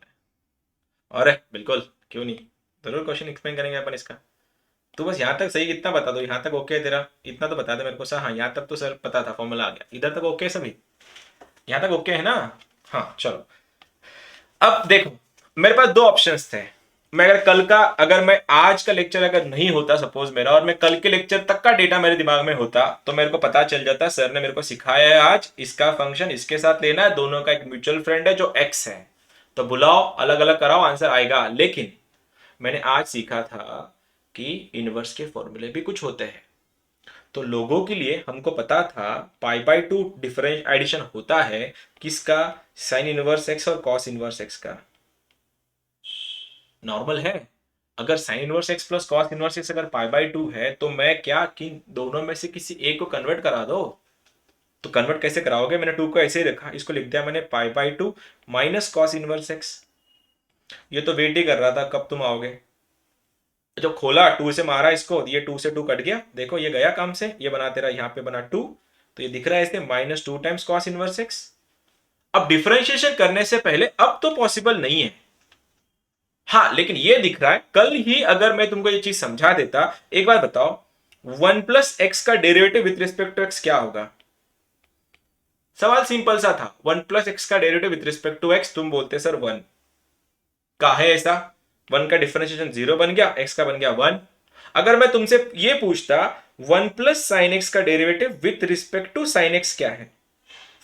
अरे बिल्कुल, क्यों नहीं, जरूर क्वेश्चन एक्सप्लेन करेंगे अपन इसका। तो बस यहाँ तक सही, इतना बता दो, यहाँ तक ओके है तेरा? इतना तो बता दे मेरे को सर। हाँ, यहाँ तक तो सर पता था, फॉर्मूला आ गया। इधर तक ओके है सभी? यहाँ तक ओके है ना? हाँ चलो। अब देखो, मेरे पास दो ऑप्शंस थे। मैं अगर कल का, अगर मैं आज का लेक्चर अगर नहीं होता सपोज मेरा, और मैं कल के लेक्चर तक का डेटा मेरे दिमाग में होता, तो मेरे को पता चल जाता सर ने मेरे को सिखाया है आज इसका फंक्शन इसके साथ लेना है, दोनों का एक म्यूचुअल फ्रेंड है जो एक्स है, तो बुलाओ अलग अलग कराओ आंसर आएगा। लेकिन मैंने आज सीखा था कि इनवर्स के फॉर्मूले भी कुछ होते हैं। तो लोगों के लिए हमको पता था π/2 डिफरेंस एडिशन होता है किसका? साइन इनवर्स एक्स और कॉस इनवर्स एक्स का। नॉर्मल है। अगर sign inverse x plus cos inverse x अगर π/2 है, तो मैं क्या कि दोनों में से किसी एक को कन्वर्ट करा दो। तो कन्वर्ट कैसे कराओगे? मैंने 2 को ऐसे ही रखा, इसको लिख दिया मैंने π/2 माइनस कॉस इनवर्स एक्स। ये तो वेट ही कर रहा था कब तुम आओगे। जब खोला 2 से मारा इसको, ये 2 से 2 कट गया, देखो ये गया काम से, ये बना तेरा यहाँ पे बना 2, तो ये दिख रहा है इसके -2 टाइम्स कॉस इनवर्स एक्स। अब डिफरेंशिएशन करने से पहले अब तो पॉसिबल नहीं है। हाँ लेकिन ये दिख रहा है, कल ही अगर मैं तुमको ये चीज समझा देता। एक बार बताओ, 1 + x का derivative with respect to x क्या होगा? सवाल सिंपल सा था, 1 + x का derivative with respect to x, तुम बोलते सर 1 का है ऐसा। 1 का डिफरेंशिएशन 0 बन गया, x का बन गया 1। अगर मैं तुमसे ये पूछता 1 + साइन एक्स का derivative with respect to sine x क्या है,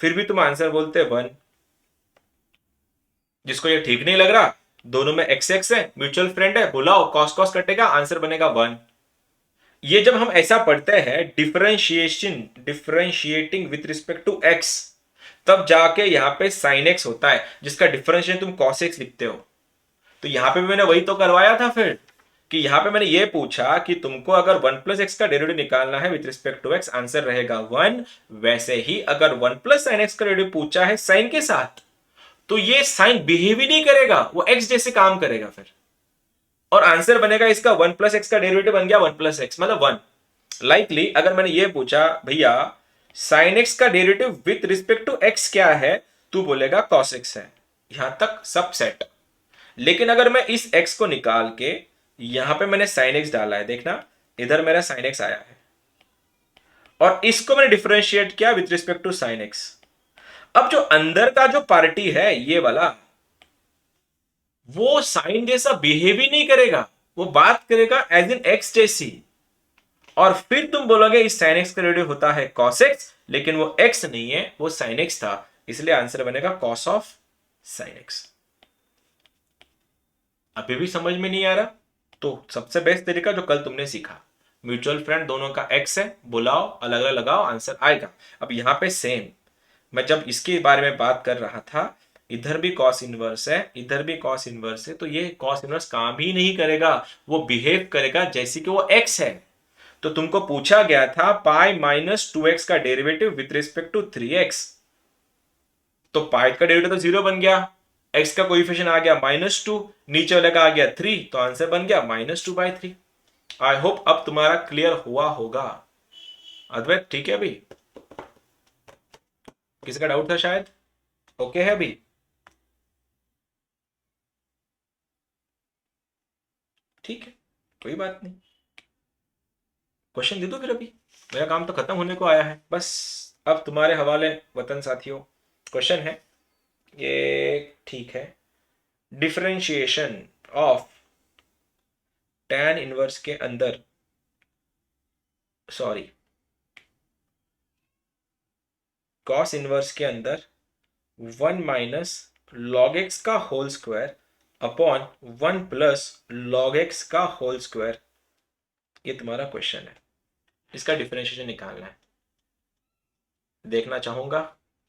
फिर भी तुम आंसर बोलते 1। जिसको ये ठीक नहीं लग रहा, दोनों में एक्स एक्स है, म्यूचुअल फ्रेंड है, बुलाओ कॉस कॉस कटेगा, आंसर बनेगा 1। ये जब हम ऐसा पढ़ते हैं differentiating with respect to x, तब जाके यहां पे साइन एक्स होता है जिसका डिफरेंशिएशन तुम कॉस एक्स लिखते हो। तो यहां पे भी मैंने वही तो करवाया था फिर, कि यहां पे मैंने ये पूछा कि तुमको अगर 1 + x का डेरिवेटिव निकालना है with respect to x, answer रहेगा 1। वैसे ही अगर 1 + sin x का डेरिवेटिव पूछा है साइन के साथ, तो ये साइन बिहेव ही नहीं करेगा, वो एक्स जैसे काम करेगा फिर, और आंसर बनेगा इसका 1 + x का डेरिवेटिव बन गया 1 + x मतलब 1। लाइकली अगर मैंने ये पूछा भैया साइन एक्स का derivative with respect to x क्या है, तू बोलेगा कॉस एक्स है। यहां तक सब सेट। लेकिन अगर मैं इस x को निकाल के यहां पे मैंने साइन एक्स डाला है, देखना इधर मेरा साइन एक्स आया है, और इसको मैंने डिफरेंशिएट किया with respect to sine x. अब जो अंदर का जो पार्टी है ये वाला, वो साइन जैसा बिहेव ही नहीं करेगा, वो बात करेगा एज इन एक्स जैसी। और फिर तुम बोलोगे इस साइन एक्स का डेरिवेटिव होता है कॉस एक्स, लेकिन वो एक्स नहीं है, वो साइन एक्स था, इसलिए आंसर बनेगा कॉस ऑफ साइन एक्स। अभी भी समझ में नहीं आ रहा? तो सबसे बेस्ट तरीका जो कल तुमने सीखा, म्यूचुअल फ्रेंड दोनों का एक्स है, बुलाओ अलग अलग लगाओ आंसर आएगा। अब यहां पे सेम, मैं जब इसके बारे में बात कर रहा था, इधर भी कॉस इनवर्स है, इधर भी कॉस इनवर्स है, तो ये कॉस इनवर्स काम ही नहीं करेगा, वो बिहेव करेगा जैसे कि वो एक्स है। तो तुमको पूछा गया था π - 2x का derivative with respect to 3x, तो पाई का डेरिवेटिव तो 0 बन गया, x का कोएफिशिएंट आ गया -2, नीचे वाले का आ गया 3, तो आंसर बन गया -2/3। आई होप अब तुम्हारा क्लियर हुआ होगा। अद्वैत ठीक है? अभी किसी का डाउट था शायद? ओके है अभी? ठीक है, कोई बात नहीं। क्वेश्चन दे दो फिर, अभी मेरा काम तो खत्म होने को आया है, बस अब तुम्हारे हवाले वतन साथियों। क्वेश्चन है ये, ठीक है, डिफरेंशिएशन ऑफ tan इनवर्स के अंदर, सॉरी कॉस इनवर्स के अंदर 1 - log x का whole square upon 1 + log x का होल स्क्वायर, ये तुम्हारा क्वेश्चन है। इसका डिफरेंशिएशन निकालना है। देखना चाहूंगा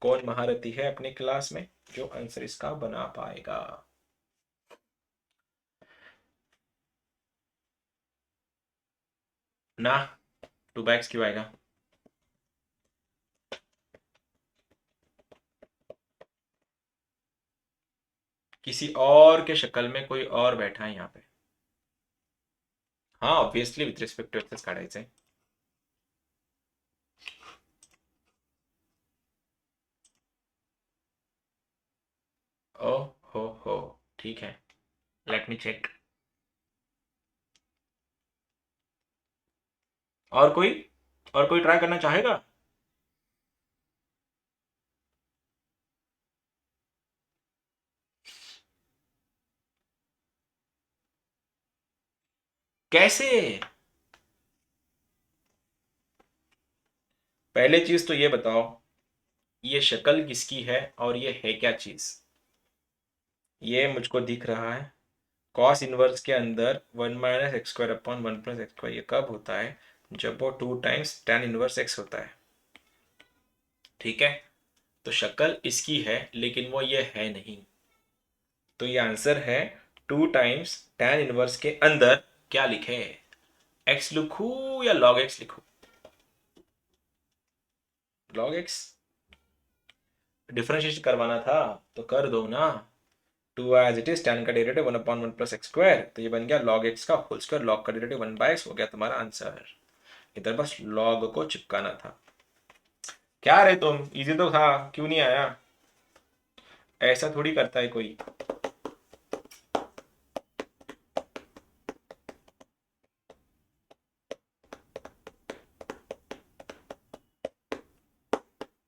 कौन महारथी है अपने क्लास में जो आंसर इसका बना पाएगा। ना 2x क्यों आएगा? किसी और के शक्ल में कोई और बैठा है यहाँ पे। हाँ obviously with respect to axes काढायचंय. ओ हो ठीक है. Let me check. और कोई ट्राई करना चाहेगा? कैसे? पहले चीज तो ये बताओ, ये शक्ल किसकी है और ये है क्या चीज? ये मुझको दिख रहा है कॉस इनवर्स के अंदर one minus x square upon one plus x square. ये कब होता है? जब वो two times tan inverse x होता है. ठीक है. तो शक्ल इसकी है लेकिन वो ये है नहीं. तो ये आंसर है टू टाइम्स टेन इनवर्स के अंदर क्या लिखे? एक्स लिखूं या लॉग एक्स लिखूं? Log x. डिफरेंशिएशन करवाना था तो कर दो ना. To as it is tan का derivative one upon one plus x square, तो ये बन गया लॉग एक्स का होल स्क्वायर. लॉग का डेरिवेटिव वन बाय एक्स हो गया तुम्हारा आंसर. इधर बस लॉग को चिपकाना था. क्या रे तुम, इजी तो था, क्यों नहीं आया? ऐसा थोड़ी करता है कोई.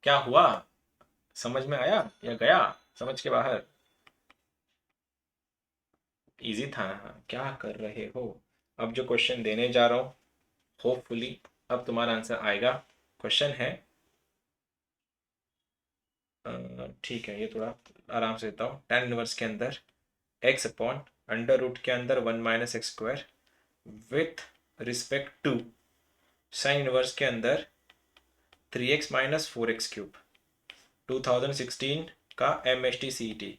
क्या हुआ? समझ में आया या गया समझ के बाहर? इजी था ना. क्या कर रहे हो? अब जो क्वेश्चन देने जा रहा हूँ, होपफुली अब तुम्हारा आंसर आएगा. क्वेश्चन है, ठीक है ये थोड़ा आराम से देता हूँ. टेन इनवर्स के अंदर एक्स अपॉन अंडर रूट के अंदर one minus x square with respect to sine inverse के अंदर three x minus four x cube. 2016 का M S T C T.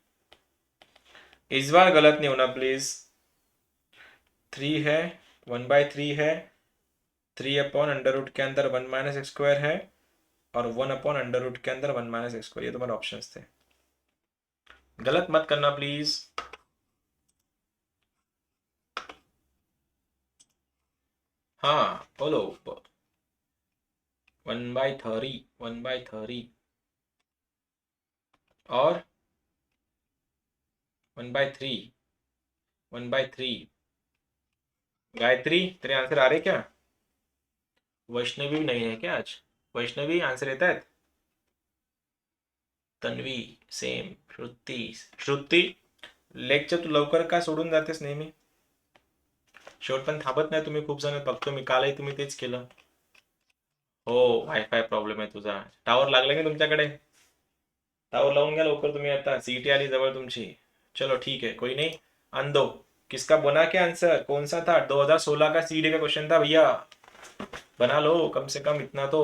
इस बार गलत नहीं होना प्लीज. थ्री है, वन बाय थ्री है, थ्री अपॉन अंडर रूट के अंदर वन माइनस एक्स स्क्वायर है, और वन अपॉन अंडर रूट के अंदर वन माइनस एक्स स्क्वायर. ये तुम्हारे ऑप्शंस थे. गलत मत करना प्लीज. हाँ बोलो. One by three, one by three और one by three, one by three. Gayatri तेरे आंसर आ रहे क्या? वैष्णवी भी नहीं है क्या आज? वैष्णवी आंसर येत आहेत? तन्वी सेम. श्रुती. श्रुती लेक्चर तू लवकर का सोडून जातेस नेहमी? शेवट पण थांबत नाही तुम्ही खूप जण, बघतो मी कालही तुम्ही तेच केलं. हो वायफाय प्रॉब्लेम आहे तुझा. टावर लागला की तुमच्याकडे? टावर लावून घ्या लवकर तुम्ही, आता सीटी आली जवळ तुमची. चलो ठीक है कोई नहीं. अंदो. किसका बना क्या आंसर, कौन सा था? 2016 का सीडी का क्वेश्चन था भैया. बना लो कम से कम इतना तो.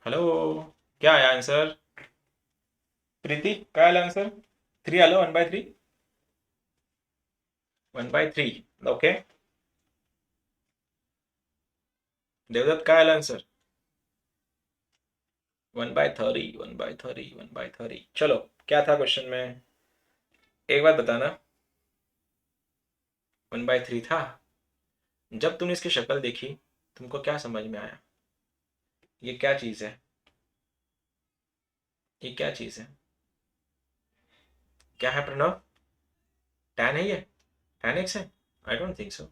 हेलो. क्या आया आंसर? प्रीति काय आलं आन्सर? थ्री आलं. One by three. One by three. Okay. Devdatta काय आलं answer? One by three, one by three, one by three. चलो क्या था क्वेश्चन में? एक बात बताना. वन बाय थ्री था. जब तुमने इसकी शक्ल देखी तुमको क्या समझ में आया? ये क्या चीज है? ये क्या चीज है? क्या है प्रणव? tan है ये? tan x है? I don't think so.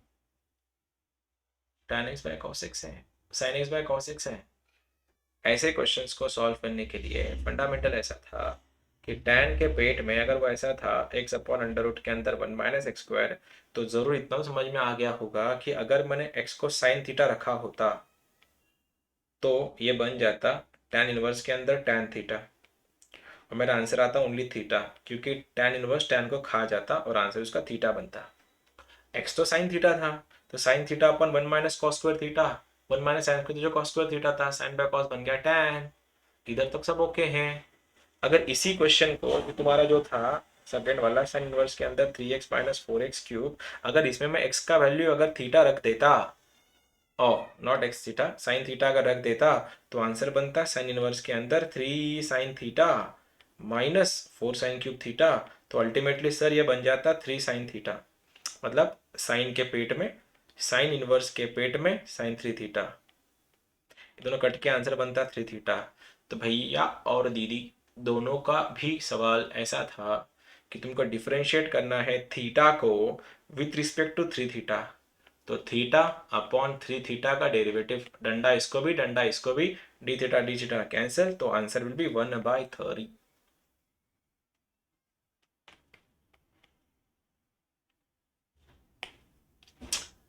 tan x by cos x है. sin x by cos x है. ऐसे क्वेश्चंस को सॉल्व करने के लिए फंडामेंटल ऐसा था कि tan के पेट में अगर वो ऐसा था x अपॉन अंडर रूट के अंदर वन माइनस एक्स स्क्वायर, तो जरूर इतना तो समझ में आ गया होगा कि अगर मैंने x को साइन थीटा रखा होता तो ये बन जाता tan इनवर्स के अंदर tan थीटा, और मेरा आंसर आता ओनली थीटा, क्योंकि tan इनवर्स tan को खा जाता और आंसर उसका थीटा बनता. एक्स तो साइन थीटा था, तो साइन थीटा अपन one minus cos square theta, one minus sine square जो कॉस स्क्वायर थीटा था, साइन बाय कॉस बन गया टैन. इधर तक सब ओके हैं. अगर इसी क्वेश्चन को जो तुम्हारा जो था सेकेंड वाला साइन इनवर्स के अंदर three x minus four x cube, अगर इसमें मैं एक्स का वैल्यू अगर थीटा रख देता or not x theta, sine theta अगर रख देता तो आंसर बनता साइन इनवर्स के अंदर 3 sine theta minus 4 sine cube theta. तो अल्टीमेटली सर ये बन जाता 3 साइन थीटा, मतलब साइन के पेट में साइन इनवर्स के पेट में साइन 3 थीटा, ये दोनों कट के आंसर बनता 3 थीटा। तो भैया और दीदी दोनों का भी सवाल ऐसा था कि तुमको डिफरेंशिएट करना है थीटा को विथ रिस्पेक्ट टू 3 थीटा। तो थीटा अपॉन 3 थीटा का डेरिवेटिव, डंडा इसको भी, डी थीटा कैंसिल, तो आंसर विल बी 1/3।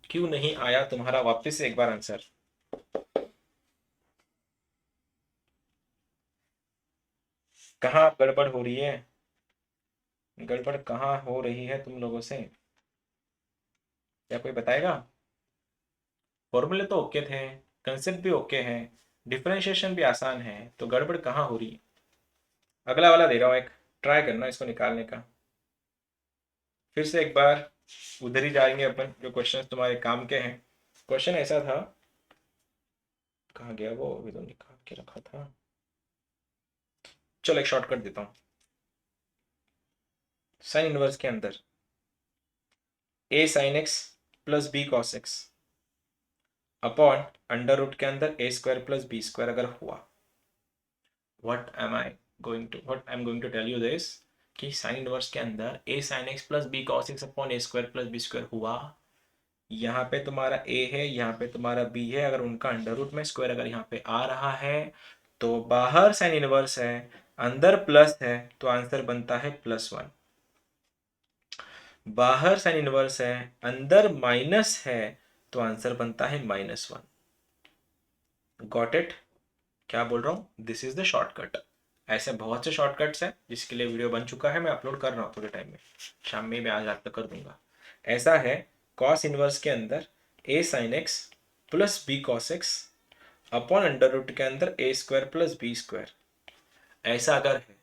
क्यों नहीं आया तुम्हारा वापस से एक बार आंसर? कहाँ गड़बड़ हो रही है? गड़बड़ कहाँ हो रही है तुम लोगों से? क्या कोई बताएगा? फॉर्मूले तो ओके थे, कंसेप्ट भी ओके है, डिफरेंशिएशन भी आसान है, तो गड़बड़ कहाँ हो रही है? अगला वाला दे रहा हूँ एक, ट्राई करना इसको निकालने का। फिर से एक बार उधर ही जाएंगे अपन जो क्वेश्चन तुम्हारे काम के हैं। क्वेश्चन ऐसा था, कहाँ गया वो, अभी तो निकाल के रखा था। चलो एक शॉर्टकट देता हूँ। साइन इनवर्स के अंदर A sine x plus B cos x upon under root के अंदर A square plus B square अगर हुआ, what I am going to tell you this, कि साइन इनवर्स के अंदर A sine x plus B cos x upon A square plus B square हुआ। यहाँ पे तुम्हारा ए है, यहाँ पे तुम्हारा बी है, अगर उनका अंडर रूट में स्क्वायर अगर यहाँ पे आ रहा है तो बाहर साइन इनवर्स है, अंदर प्लस है, तो आंसर बनता है +1। बाहर साइन इनवर्स है, अंदर माइनस है, तो आंसर बनता है -1। Got it? क्या बोल रहा हूँ, दिस इज द शॉर्टकट। ऐसे बहुत से शॉर्टकट्स हैं जिसके लिए वीडियो बन चुका है, मैं अपलोड कर रहा हूँ थोड़े टाइम में, शाम में मैं आज रात तक कर दूंगा। ऐसा है, कॉस इनवर्स के अंदर A sine x plus B cos x upon under root के अंदर A square plus B square, ऐसा अगर है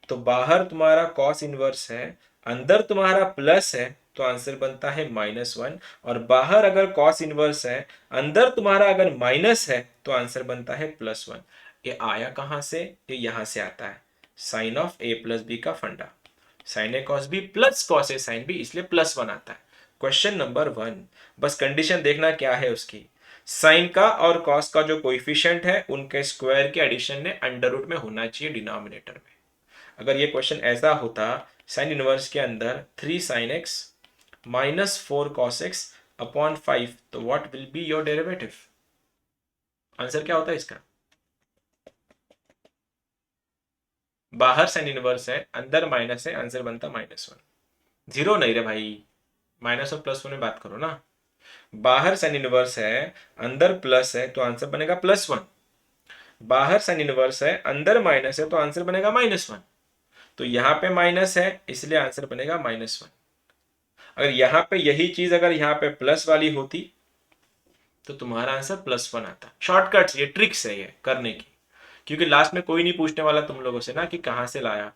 तो बाहर तुम्हारा कॉस इनवर्स है, अंदर तुम्हारा प्लस है, तो आंसर बनता है -1। और बाहर अगर कॉस इनवर्स है, अंदर तुम्हारा अगर माइनस है, तो आंसर बनता है +1। ये आया कहाँ से? ये यहां से आता है, sine of A plus B का फंडा, sine A cos B plus cos A sine B, इसलिए +1 आता है। क्वेश्चन नंबर 1, बस कंडीशन देखना क्या है उसकी, साइन का और कॉस का जो कोइफिशिएंट है उनके स्क्वायर के एडिशन ने अंडर रूट में होना चाहिए डिनोमिनेटर में। अगर ये क्वेश्चन ऐसा होता, साइन इनवर्स के अंदर 3 sine x minus 4 cos x upon 5, तो what will be your derivative? Answer क्या होता है इसका? बाहर साइन इनवर्स है, अंदर माइनस है, आंसर बनता -1। जीरो नहीं रे भाई, माइनस और +1 में बात करो ना। बाहर साइन इनवर्स है, अंदर प्लस है, तो आंसर बनेगा +1। बाहर साइन इनवर्स है, अंदर माइनस है, तो आंसर बनेगा -1। तो यहाँ पे माइनस है, इसलिए आंसर बनेगा -1। अगर यहाँ पे यही चीज अगर यहाँ पे प्लस वाली होती तो तुम्हारा आंसर +1 आता। शॉर्टकट्स, ये ट्रिक्स है ये करने की, क्योंकि लास्ट में कोई नहीं पूछने वाला तुम लोगों से ना कि कहाँ से लाया,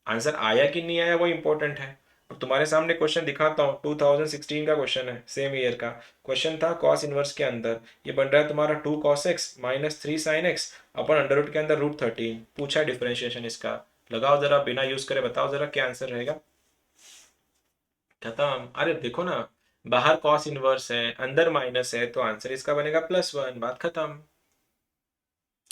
आंसर आया कि नहीं आया वो इंपॉर्टेंट है। और तुम्हारे सामने क्वेश्चन दिखाता हूँ, 2016 का क्वेश्चन है, सेम ईयर का क्वेश्चन था। कॉस इनवर्स के अंदर ये बन रहा है तुम्हारा 2 cos x minus 3 sin x अपन अंडर रूट के अंदर √13, पूछा है डिफरेंशिएशन इसका। लगाओ जरा, बिना यूज करे बताओ जरा क्या आंसर रहेगा। खत्म। अरे देखो ना, बाहर कॉस इनवर्स है, अंदर माइनस है, तो आंसर इसका बनेगा +1, बात खत्म।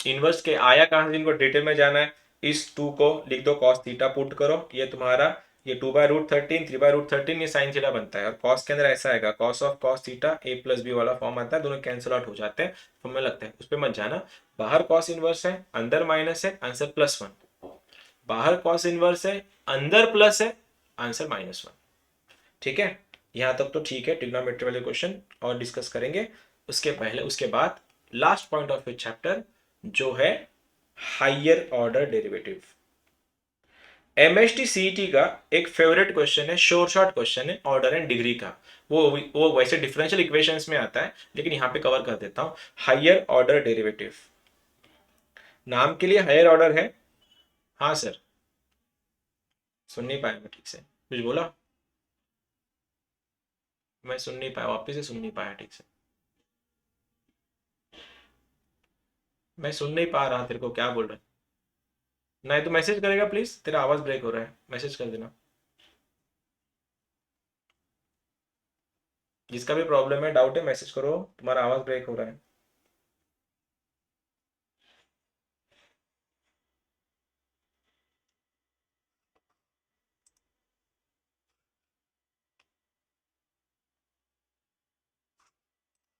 इनवर्स के आया कहां से, इनको डिटेल में जाना है, इस 2 को लिख दो, कॉस थीटा पुट करो, ये तुम्हारा ये 2/√13 3/√13 ये साइन थीटा बनता है। और कॉस के अंदर ऐसा आएगा, cos of cos theta A plus B वाला फॉर्म आता है, दोनों कैंसिल आउट हो जाते हैं, फॉर्म में लगता है, उस पर मत जाना। बाहर कॉस इनवर्स है, अंदर माइनस है, आंसर +1। बाहर कॉस इनवर्स है, अंदर प्लस है, आंसर -1। ठीक है, यहां तक तो ठीक है, ट्रिग्नोमेट्री वाले क्वेश्चन और डिस्कस करेंगे। उसके पहले, उसके बाद last point of a chapter जो है higher order derivative. MST CET का एक फेवरेट क्वेश्चन है, शॉर्ट क्वेश्चन है, ऑर्डर एंड डिग्री का। वो वैसे डिफरेंशियल इक्वेशंस में आता है, लेकिन यहां पे कवर कर देता हूं, हायर ऑर्डर डेरिवेटिव। नाम के लिए हायर ऑर्डर है। हाँ सर, सुन नहीं पाया मैं ठीक से, कुछ बोला? मैं सुन नहीं पाया, वापस से सुन नहीं पाया ठीक से। मैं सुन नहीं पा रहा तेरे को क्या बोल रहा है। नहीं तो मैसेज करेगा प्लीज, तेरा आवाज ब्रेक हो रहा है, मैसेज कर देना। जिसका भी प्रॉब्लम है, डाउट है, मैसेज करो, तुम्हारा आवाज ब्रेक हो रहा है।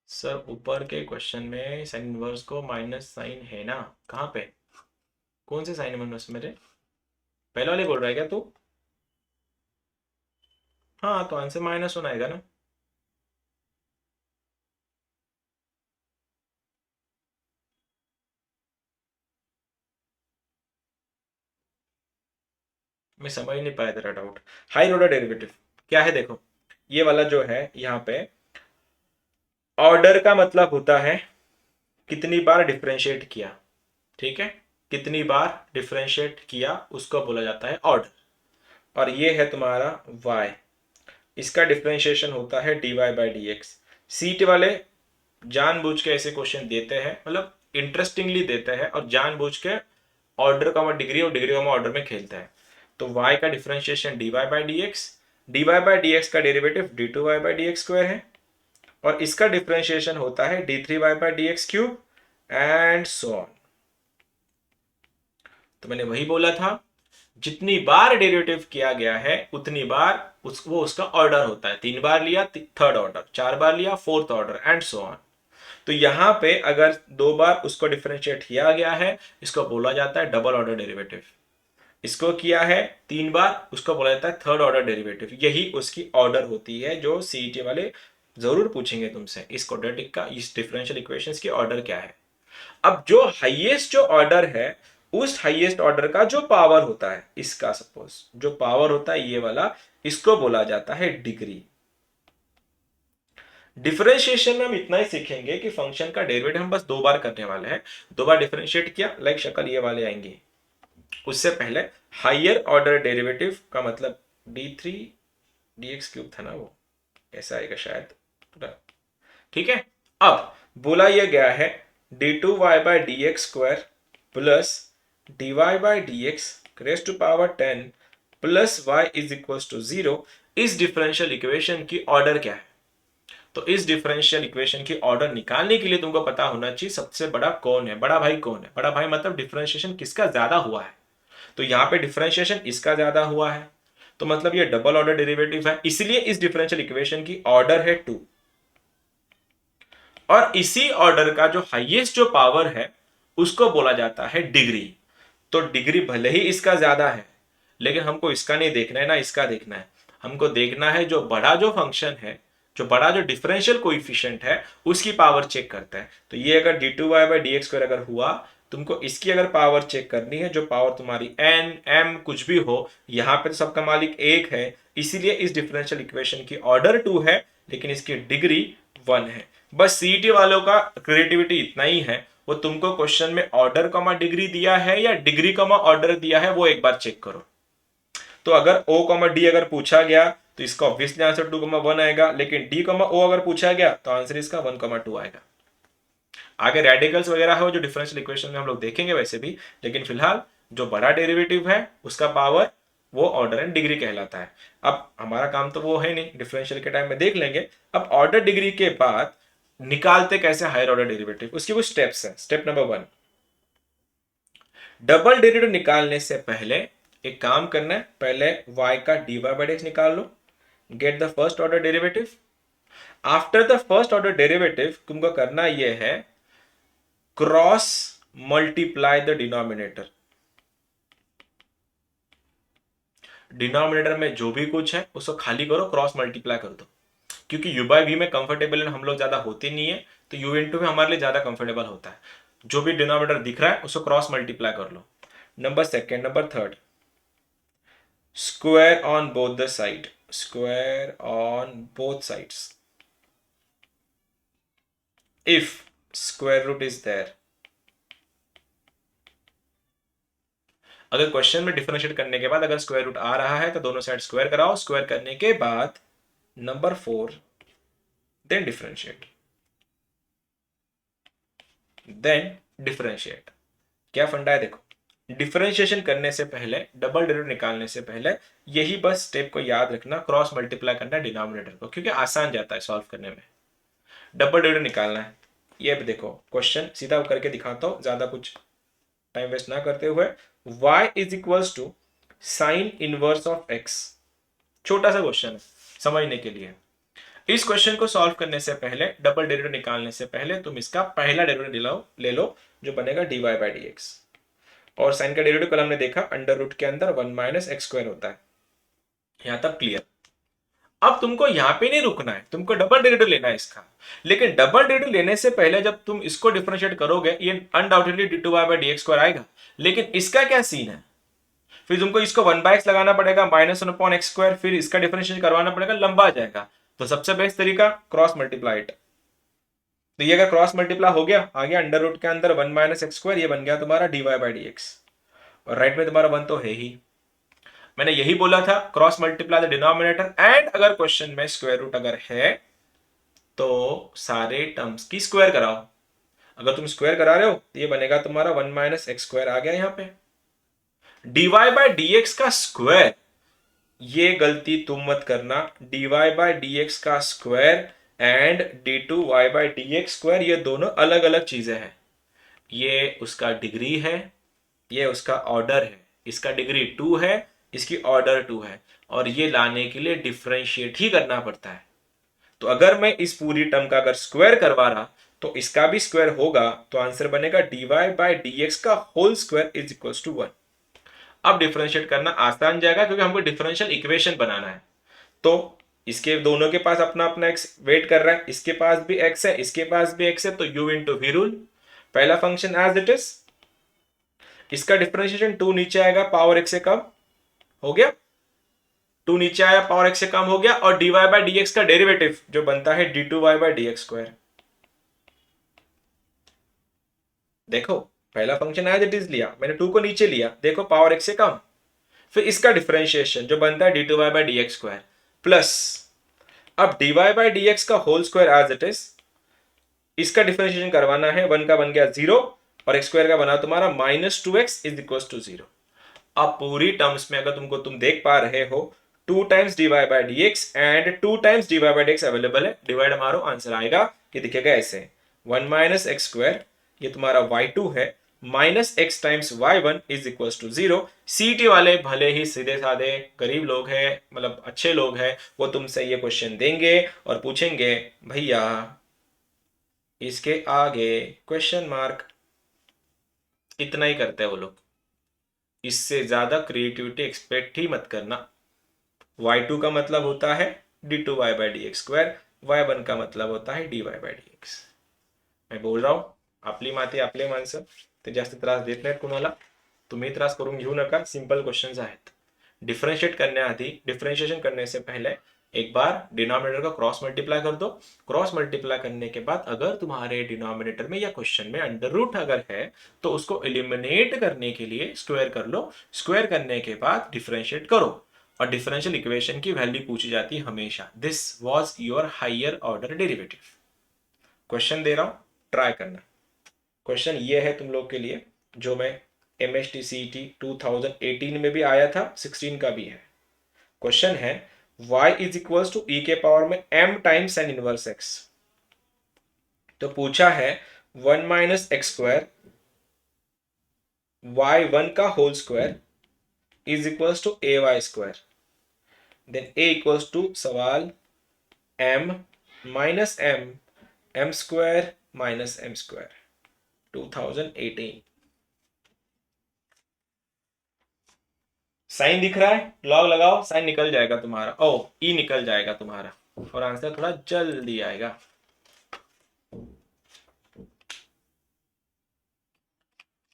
सर ऊपर के क्वेश्चन में साइन इनवर्स को माइनस साइन है ना, कहाँ पे? कौन से साइन इनवर्स मेरे? पहले वाले बोल रहा है क्या तू? हाँ तो आंसर माइनस वन आएगा ना। मैं समझ नहीं पाया तेरा डाउट। हायर ऑर्डर डेरिवेटिव क्या है, देखो ये वाला जो है यहाँ पे, ऑर्डर का मतलब होता है कितनी बार डिफरेंशिएट किया, ठीक है, कितनी बार डिफरेंशिएट किया उसको बोला जाता है ऑर्डर। और ये है तुम्हारा y, इसका डिफरेंशिएशन होता है dy by d x. Seat वाले जानबूझ के ऐसे क्वेश्चन देते हैं, मतलब इंटरेस्टिंगली देते हैं, और जानबूझ के ऑर्डर का डिग्री और डिग्री का ऑर्डर में खेलता है। तो y का differentiation dy by d x, dy by d x का derivative d two y by d x square है, और इसका डिफरेंशिएशन होता है d three y by d x cube and so on. तो मैंने वही बोला था, जितनी बार डेरिवेटिव किया गया है उतनी बार वो उसका ऑर्डर होता है। 3 बार लिया थर्ड ऑर्डर, 4 बार लिया fourth order and so on. तो यहां पे अगर 2 बार उसको डिफरेंशिएट किया गया है, इसको बोला जाता है डबल ऑर्डर डेरिवेटिव। इसको किया है 3 बार, उसको बोला जाता है थर्ड ऑर्डर डेरिवेटिव। यही उसकी ऑर्डर होती है जो सीईटी वाले जरूर पूछेंगे तुमसे, इस क्वाड्रेटिक का, इस डिफरेंशियल इक्वेशंस की ऑर्डर क्या है। अब जो हाईएस्ट जो ऑर्डर है, उस हाईएस्ट ऑर्डर का जो पावर होता है, इसका सपोज जो पावर होता है ये वाला, इसको बोला जाता है डिग्री। डिफरेंशिएशन में हम इतना ही सीखेंगे कि फंक्शन का डेरिवेटिव हम बस 2 बार करने वाले हैं। 2 बार डिफरेंशिएट किया, लाइक शक्ल ये वाले आएंगे। उससे पहले हायर ऑर्डर डेरिवेटिव का मतलब D three D x cube था ना, वो ऐसा आएगा शायद पूरा, ठीक है। अब बोला यह गया है d two y by d x square plus d y by d x raise to power 10 plus y is equal to 0। इस डिफरेंशियल इक्वेशन की ऑर्डर क्या है? तो इस डिफरेंशियल इक्वेशन की ऑर्डर निकालने के लिए तुमको पता होना चाहिए सबसे बड़ा कौन है, बड़ा भाई कौन है। बड़ा भाई मतलब डिफरेंशिएशन किसका ज्यादा हुआ है। तो यहां पे डिफरेंशिएशन इसका ज्यादा हुआ है, तो मतलब ये डबल ऑर्डर डेरिवेटिव है, इसलिए इस डिफरेंशियल इक्वेशन की ऑर्डर है 2। और इसी ऑर्डर का जो हाईएस्ट जो पावर है उसको बोला जाता है डिग्री। तो डिग्री भले ही इसका ज्यादा है, लेकिन हमको इसका नहीं देखना है ना, इसका देखना है। हमको देखना है जो बड़ा जो फंक्शन है, जो बड़ा जो डिफरेंशियल कोइफिशिएंट है, उसकी पावर चेक करता है। तो ये अगर d two y by d x square अगर हुआ, तुमको इसकी अगर पावर चेक करनी है, जो पावर तुम्हारी एन एम कुछ भी हो, यहाँ पे तो सबका मालिक एक है, इसीलिए इस डिफरेंशियल इक्वेशन की ऑर्डर 2 है, लेकिन इसकी डिग्री 1 है। बस सीईटी वालों का क्रिएटिविटी इतना ही है, वो तुमको क्वेश्चन में ऑर्डर कमा डिग्री दिया है या डिग्री कमा ऑर्डर दिया है, वो एक बार चेक करो। तो अगर ओ कमा डी अगर पूछा गया तो इसका ऑब्वियसली आंसर 2,1 आएगा, लेकिन डी कमा ओ अगर पूछा गया तो आंसर इसका 1,2 आएगा। आगे रेडिकल्स वगैरह है जो डिफरेंशियल इक्वेशन में हम लोग देखेंगे वैसे भी, लेकिन फिलहाल जो बड़ा डेरिवेटिव है उसका पावर वो ऑर्डर एंड डिग्री कहलाता है। अब हमारा काम तो वो है नहीं, डिफरेंशियल के टाइम में देख लेंगे। अब ऑर्डर डिग्री के बाद निकालते कैसे हायर ऑर्डर डेरिवेटिव, उसकी कुछ स्टेप्स है। स्टेप नंबर 1, डबल डेरिवेटिव निकालने से पहले एक काम करना है, पहले y का dy बाई dx निकाल लो, get the first order derivative. After the first order derivative तुमको करना यह है cross multiply the denominator. Denominator में जो भी कुछ है उसको खाली करो, क्रॉस मल्टीप्लाई कर दो। क्योंकि u बाई वी में कंफर्टेबल हम लोग ज्यादा होते नहीं है, तो u इंटू में हमारे लिए ज्यादा कंफर्टेबल होता है। जो भी डिनोमिनेटर दिख रहा है उसको क्रॉस मल्टीप्लाई कर लो। Number second, number third, square on both the side, square on both sides if square root is there। अगर क्वेश्चन में डिफरेंशिएट करने के बाद अगर स्क्वायर रूट आ रहा है तो दोनों साइड स्क्वायर कराओ, स्क्वायर करने के बाद number 4 then differentiate, then differentiate. क्या फंडा है देखो, डिफरेंशिएशन करने से पहले, डबल डेरिवेटिव निकालने से पहले यही बस स्टेप को याद रखना, क्रॉस मल्टीप्लाई करना है डिनोमिनेटर को, क्योंकि आसान जाता है सॉल्व करने में। डबल डेरिवेटिव निकालना है। ये भी देखो क्वेश्चन सीधा करके दिखाता हूं ज्यादा कुछ टाइम वेस्ट ना करते हुए। y is equals to sine inverse of x। छोटा सा क्वेश्चन है समझने के लिए। इस क्वेश्चन को सॉल्व करने से पहले, डबल डेरिवेटिव निकालने से पहले तुम इसका पहला डेरिवेटिव ले लो जो बनेगा dy बाई डी एक्स। और साइन का डेरिवेटिव कल हमने देखा अंडर रूट के अंदर 1 माइनस एक्स स्क्वायर होता है। यहां तक क्लियर। अब तुमको यहां पे नहीं रुकना है, तुमको डबल डेरिवेटिव लेना है इसका। लेकिन डबल डेरिवेटिव लेने से पहले जब तुम इसको डिफरेंशिएट करोगे, ये undoubtedly d two y by d x square आएगा। लेकिन इसका क्या सीन है, फिर तुमको इसको 1/x लगाना पड़ेगा, माइनस 1/x स्क्वायर, फिर इसका डिफरेंशिएशन करवाना पड़ेगा, लंबा आ जाएगा। तो सबसे बेस्ट तरीका क्रॉस मल्टीप्लाई इट। तो ये अगर क्रॉस मल्टीप्लाई हो गया, आ गया अंडर रूट के अंदर 1 माइनस एक्स स्क्वायर, ये बन गया तुम्हारा d y by d x. और राइट में तुम्हारा 1 तो है ही। मैंने यही बोला था cross multiply the denominator and, अगर क्वेश्चन में स्क्वायर रूट अगर है तो सारे टर्म्स की स्क्वायर कराओ। अगर तुम स्क्वायर करा रहे हो तो ये बनेगा तुम्हारा 1 माइनस एक्स स्क्वायर आ गया यहां पे। dy बाई डी एक्स का स्क्वायर, ये गलती तुम मत करना। dy बाई डी एक्स का square and d two y by d x square, ये दोनों अलग अलग चीजें हैं। ये उसका डिग्री है, ये उसका ऑर्डर है। इसका डिग्री 2 है, इसकी ऑर्डर 2 है। और ये लाने के लिए डिफरेंशिएट ही करना पड़ता है। तो अगर मैं इस पूरी टर्म का अगर स्क्वायर करवा रहा तो इसका भी स्क्वायर होगा, तो आंसर बनेगा dy बाई डी एक्स का whole square is equal to 1। अब डिफरेंशिएट करना आसान जाएगा क्योंकि हमको डिफरेंशियल इक्वेशन बनाना है। तो इसके दोनों के पास अपना अपना एक्स वेट कर रहा है, इसके पास भी एक्स है, इसके पास भी एक्स है, तो u इंटू वी रूल। पहला फंक्शन एज इट इज, इसका डिफरेंशिएशन 2 नीचे आएगा, पावर x से कम हो गया, 2 नीचे आया, पावर x से कम हो गया। और dy बाई डी एक्स का डेरिवेटिव जो बनता है d two y by d x square. देखो पहला फंक्शन एज इट इज लिया मैंने, 2 को नीचे लिया, देखो पावर x से कम। फिर इसका डिफरेंशिएशन जो बनता है d two y by d x square plus, अब d y by d x का whole square as it is, इसका डिफरेंशिएशन करवाना है, 1 का बन गया 0 और x स्क्वायर का बना तुम्हारा minus 2x is equal to 0। अब पूरी टर्म्स में अगर तुम देख पा रहे हो 2 times d y by d x and 2 times d y by d x available है। डिवाइड मारो, आंसर आएगा ये दिखेगा ऐसे, 1 माइनस एक्स स्क्वायर, ये तुम्हारा y2 है, minus x times y1 is equal to 0। CT वाले भले ही सीधे साधे गरीब लोग हैं, मतलब अच्छे लोग हैं, वो तुमसे ये क्वेश्चन देंगे और पूछेंगे भैया इसके आगे क्वेश्चन मार्क। इतना ही करते हैं वो लोग, इससे ज्यादा क्रिएटिविटी एक्सपेक्ट ही मत करना। y2 का मतलब होता है d two y by d x square, y1 का मतलब होता है d y by d x. मैं बोल रहा हूं आपली माती आपले माणसं, ते जास्त त्रास देत नाहीत कुणाला, तुम्ही त्रास करून घेऊ नका। सिंपल क्वेश्चंस आहेत। डिफरेंशिएट करण्याआधी, डिफरेंशिएशन करने से पहले एक बार डिनोमिनेटर का क्रॉस मल्टीप्लाई कर दो। क्रॉस मल्टीप्लाई करने के बाद अगर तुम्हारे डिनोमिनेटर में या क्वेश्चन में अंडर रूट अगर है तो उसको एलिमिनेट करने के लिए स्क्वायर कर लो। स्क्वायर करने के बाद डिफरेंशिएट करो और डिफरेंशियल इक्वेशन की वैल्यू पूछी जाती है हमेशा। This was your higher order derivative. Question दे रहा हूं, ट्राई करना। क्वेश्चन ये है तुम लोग के लिए जो मैं MSTCET 2018 में भी आया था, 16 का भी है। क्वेश्चन है y is equal to e के पावर में m times n inverse x। तो पूछा है 1 माइनस एक्स स्क्वायर y1 का whole square is equal to a y square. Then a equals to सवाल m minus m square minus m square 2018। Sine दिख रहा है, लॉग लगाओ, साइन निकल जाएगा तुम्हारा, ओ ई निकल जाएगा तुम्हारा और आंसर थोड़ा जल्दी आएगा।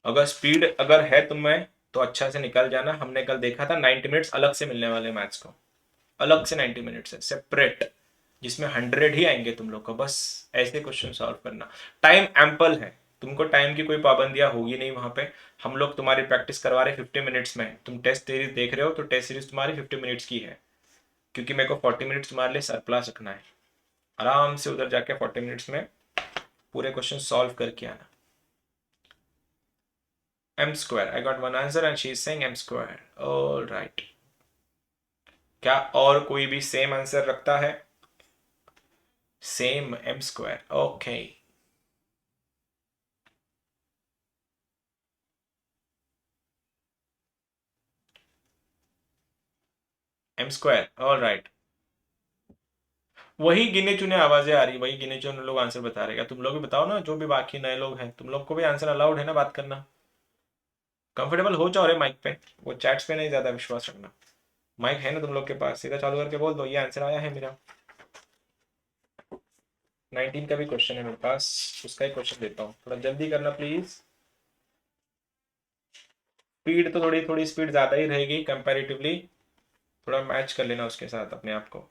अगर स्पीड अगर है तुम्हें तो अच्छा से निकल जाना। हमने कल देखा था 90 मिनट्स अलग से मिलने वाले मैथ्स को, अलग से 90 मिनट्स है सेपरेट, जिसमें 100 ही आएंगे तुम लोग को। बस ऐसे क्वेश्चन सॉल्व करना, टाइम एम्पल है, तुमको टाइम की कोई पाबंदियां होगी नहीं वहां पे। हम लोग तुम्हारी प्रैक्टिस करवा रहे 50 मिनट्स में। तुम टेस्ट सीरीज देख रहे हो तो टेस्ट सीरीज तुम्हारी 50 मिनट्स की है, क्योंकि मेरे को 40 मिनट्स तुम्हारे लिए सरप्लस रखना है। आराम से उधर जाके 40 मिनट्स में पूरे क्वेश्चन सॉल्व करके आना। m square. I got one answer and she is saying m square. All right. क्या और कोई भी सेम आंसर रखता है? Same m square. Okay. m square. All right. वही गिने चुने आवाजें आ रही, वही गिने चुने लोग आंसर बता रहे। क्या तुम लोग भी बताओ ना, जो भी बाकी नए लोग हैं, तुम लोग को भी आंसर अलाउड है ना बात करना। कंफर्टेबल हो जाओ रे माइक पे, वो चैट्स पे नहीं ज्यादा विश्वास रखना। माइक है ना तुम लोग के पास, सीधा चालू करके बोल दो ये आंसर आया है मेरा। 19 का भी क्वेश्चन है मेरे पास, उसका ही क्वेश्चन देता हूँ, थोड़ा जल्दी करना प्लीज। स्पीड तो थोड़ी थोड़ी स्पीड ज्यादा ही रहेगी कंपैरेटिवली, थोड़ा मैच कर लेना उसके साथ अपने आप को।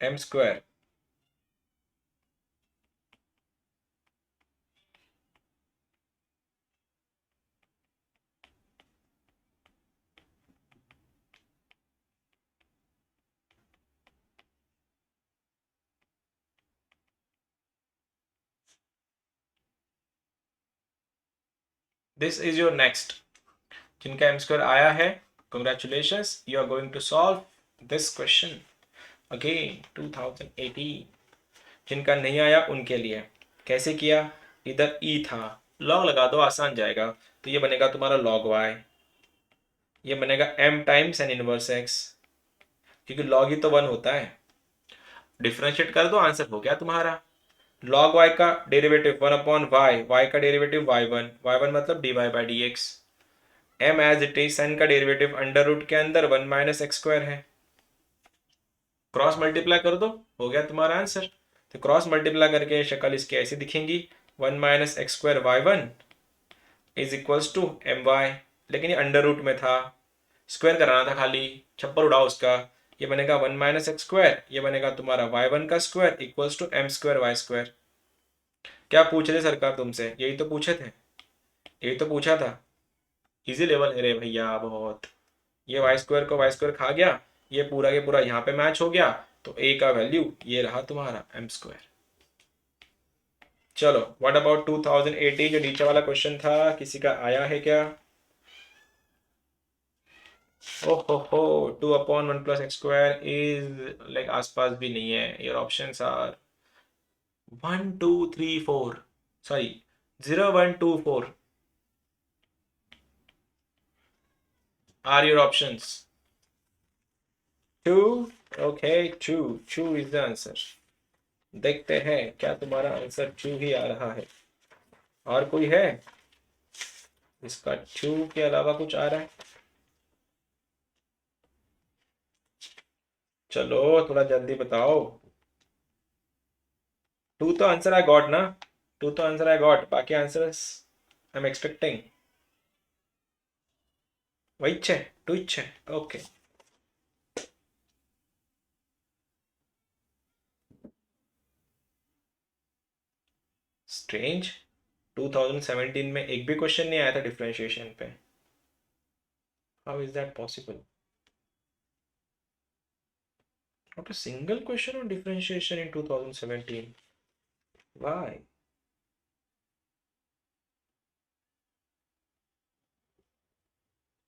m square. This is your next. जिनका m square आया है, congratulations, you are going to solve this question again 2018। जिनका नहीं आया उनके लिए कैसे किया, इधर e था, log लगा दो, आसान जाएगा। तो ये बनेगा तुम्हारा log y, ये बनेगा m times n inverse x, क्योंकि log ही तो 1 होता है। डिफरेंशिएट कर दो, आंसर हो गया तुम्हारा। log y का डेरिवेटिव 1 अपॉन y, y का डेरिवेटिव y1, y1 मतलब dy by d x. m as it is, sine का डेरिवेटिव अंडर रूट के अंदर 1 माइनस एक्स स्क्वायर है। क्रॉस मल्टीप्लाई कर दो, हो गया तुम्हारा आंसर। तो क्रॉस मल्टीप्लाई करके शक्ल इसकी ऐसी दिखेंगी, 1 minus x square y1 is equals to m y, लेकिन ये अंडर रूट में था, स्क्वायर कराना था खाली, छप्पर उड़ाओ उसका। ये बनेगा 1 माइनस एक्स स्क्वायर, ये बनेगा तुम्हारा y1 का square equals to m square y square. क्या पूछ रहे सरकार तुमसे, यही तो पूछे थे, यही तो पूछा था। इजी लेवल है रे भैया बहुत। ये वाई स्क्वायर को वाई स्क्वायर खा गया, ये पूरा के पूरा यहाँ पे मैच हो गया, तो ए का वैल्यू ये रहा तुम्हारा एम स्क्वायर। चलो व्हाट अबाउट 2018, जो नीचे वाला क्वेश्चन था, किसी का आया है क्या? ओहो, 2 upon 1 plus x square is like आसपास भी नहीं है। Your options are 1 2 3 4, sorry 0 1 2 4 are your options. 2, okay 2 is the answer. देखते हैं क्या तुम्हारा आंसर 2 ही आ रहा है। और कोई है इसका 2 के अलावा कुछ आ रहा है? चलो थोड़ा जल्दी बताओ। 2 तो आंसर आई गॉट ना, 2 तो आंसर आई गॉट, बाकी आंसर्स आई एम एक्सपेक्टिंग। वही छे, 2 छे, ओके। स्ट्रेंज, 2017 में एक भी क्वेश्चन नहीं आया था डिफरेंशिएशन पे। How is that possible? Not a single question on differentiation in 2017। Why?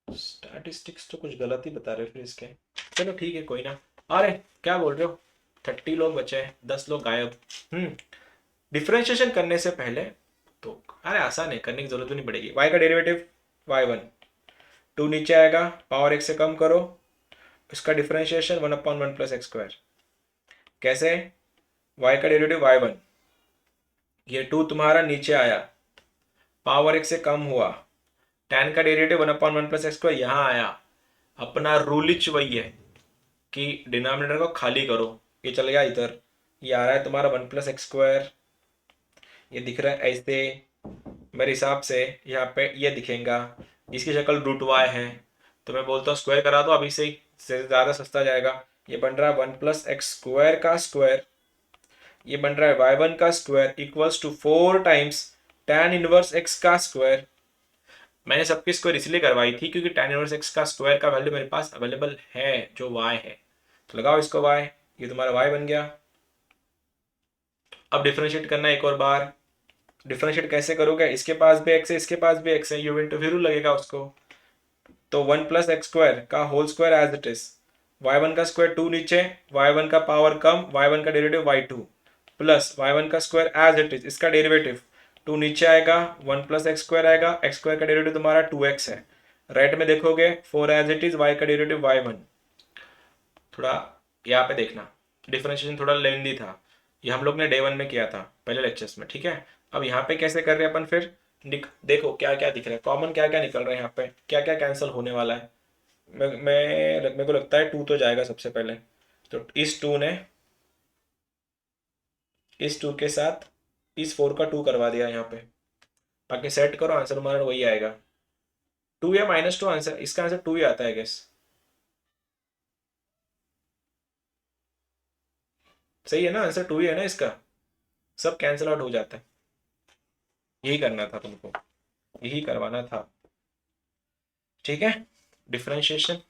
Statistics तो कुछ गलत ही बता रहे फिर इसके। चलो ठीक है, कोई ना। अरे क्या बोल रहे हो, 30 लोग बचे हैं, 10 लोग गायब। डिफरेंशिएशन करने से पहले तो अरे आसान है, करने की जरूरत भी नहीं पड़ेगी। y का डेरिवेटिव y1, 2 नीचे आएगा, पावर x से कम करो, इसका differentiation 1 upon 1 plus x square. कैसे? y का डेरिवेटिव y1, ये 2 तुम्हारा नीचे आया, पावर x से कम हुआ, tan का derivative 1 upon 1 plus x square यहाँ आया। अपना रूलिच वही है कि डिनोमिनेटर को खाली करो, ये चल गया इधर, ये आ रहा है तुम्हारा 1 प्लस एक्स स्क्वायर, ये दिख रहा है ऐसे। मेरे हिसाब से यहाँ पे ये दिखेगा, इसकी शक्ल रूट वाई है, तो मैं बोलता हूँ स्क्वायर करा दो अभी से ही, से ज़्यादा सस्ता जाएगा। ये बन रहा है 1 प्लस एक्स स्क्वायर का स्क्वायर, ये बन रहा है y1 का square equals to 4 times tan inverse x का स्क्वायर। मैंने सबकी स्क्वायर इसलिए करवाई थी क्योंकि tan इनवर्स x का स्क्वायर का वैल्यू मेरे पास अवेलेबल है, जो y है, तो लगाओ इसको y, ये तुम्हारा y बन गया। अब डिफरेंशिएट करना है एक और बार। डिफरेंशिएट कैसे करोगे, इसके पास भी x है, इसके पास भी x है, यू इंटू फिर लगेगा उसको। तो 1 प्लस एक्स स्क्वायर का whole square as it is, y1 का स्क्वायर 2 नीचे, y1 का पावर कम, y1 का डेरिवेटिव y2 प्लस y1 का स्क्वायर एज इट इज, इसका डेरिवेटिव 2 नीचे आएगा, 1 प्लस एक्स स्क्वायर आएगा, एक्स स्क्वायर का डेरिवेटिव तुम्हारा 2x है। राइट में देखोगे 4 एज इट इज, y का डेरिवेटिव y1। थोड़ा यहाँ पे देखना, डिफरेंशिएशन थोड़ा लेंदी था, ये हम लोग ने डे 1 में किया था पहले लेक्चर्स में, ठीक है। अब यहाँ पे कैसे कर रहे हैं अपन फिर, देखो क्या क्या दिख रहा है, कॉमन क्या क्या निकल रहा है यहाँ पे, क्या क्या कैंसिल होने वाला है। मेरे को लगता है 2 तो जाएगा सबसे पहले, तो इस 2 ने इस 2 के साथ इस 4 का 2 करवा दिया यहाँ पे। बाकी सेट करो, आंसर हमारा वही आएगा 2 या -2 आंसर, इसका आंसर 2 ही आता है गेस। सही है ना, आंसर 2 ही है ना इसका, सब कैंसिल आउट हो जाता है। यही करना था तुमको, यही करवाना था, ठीक है। डिफरेंशिएशन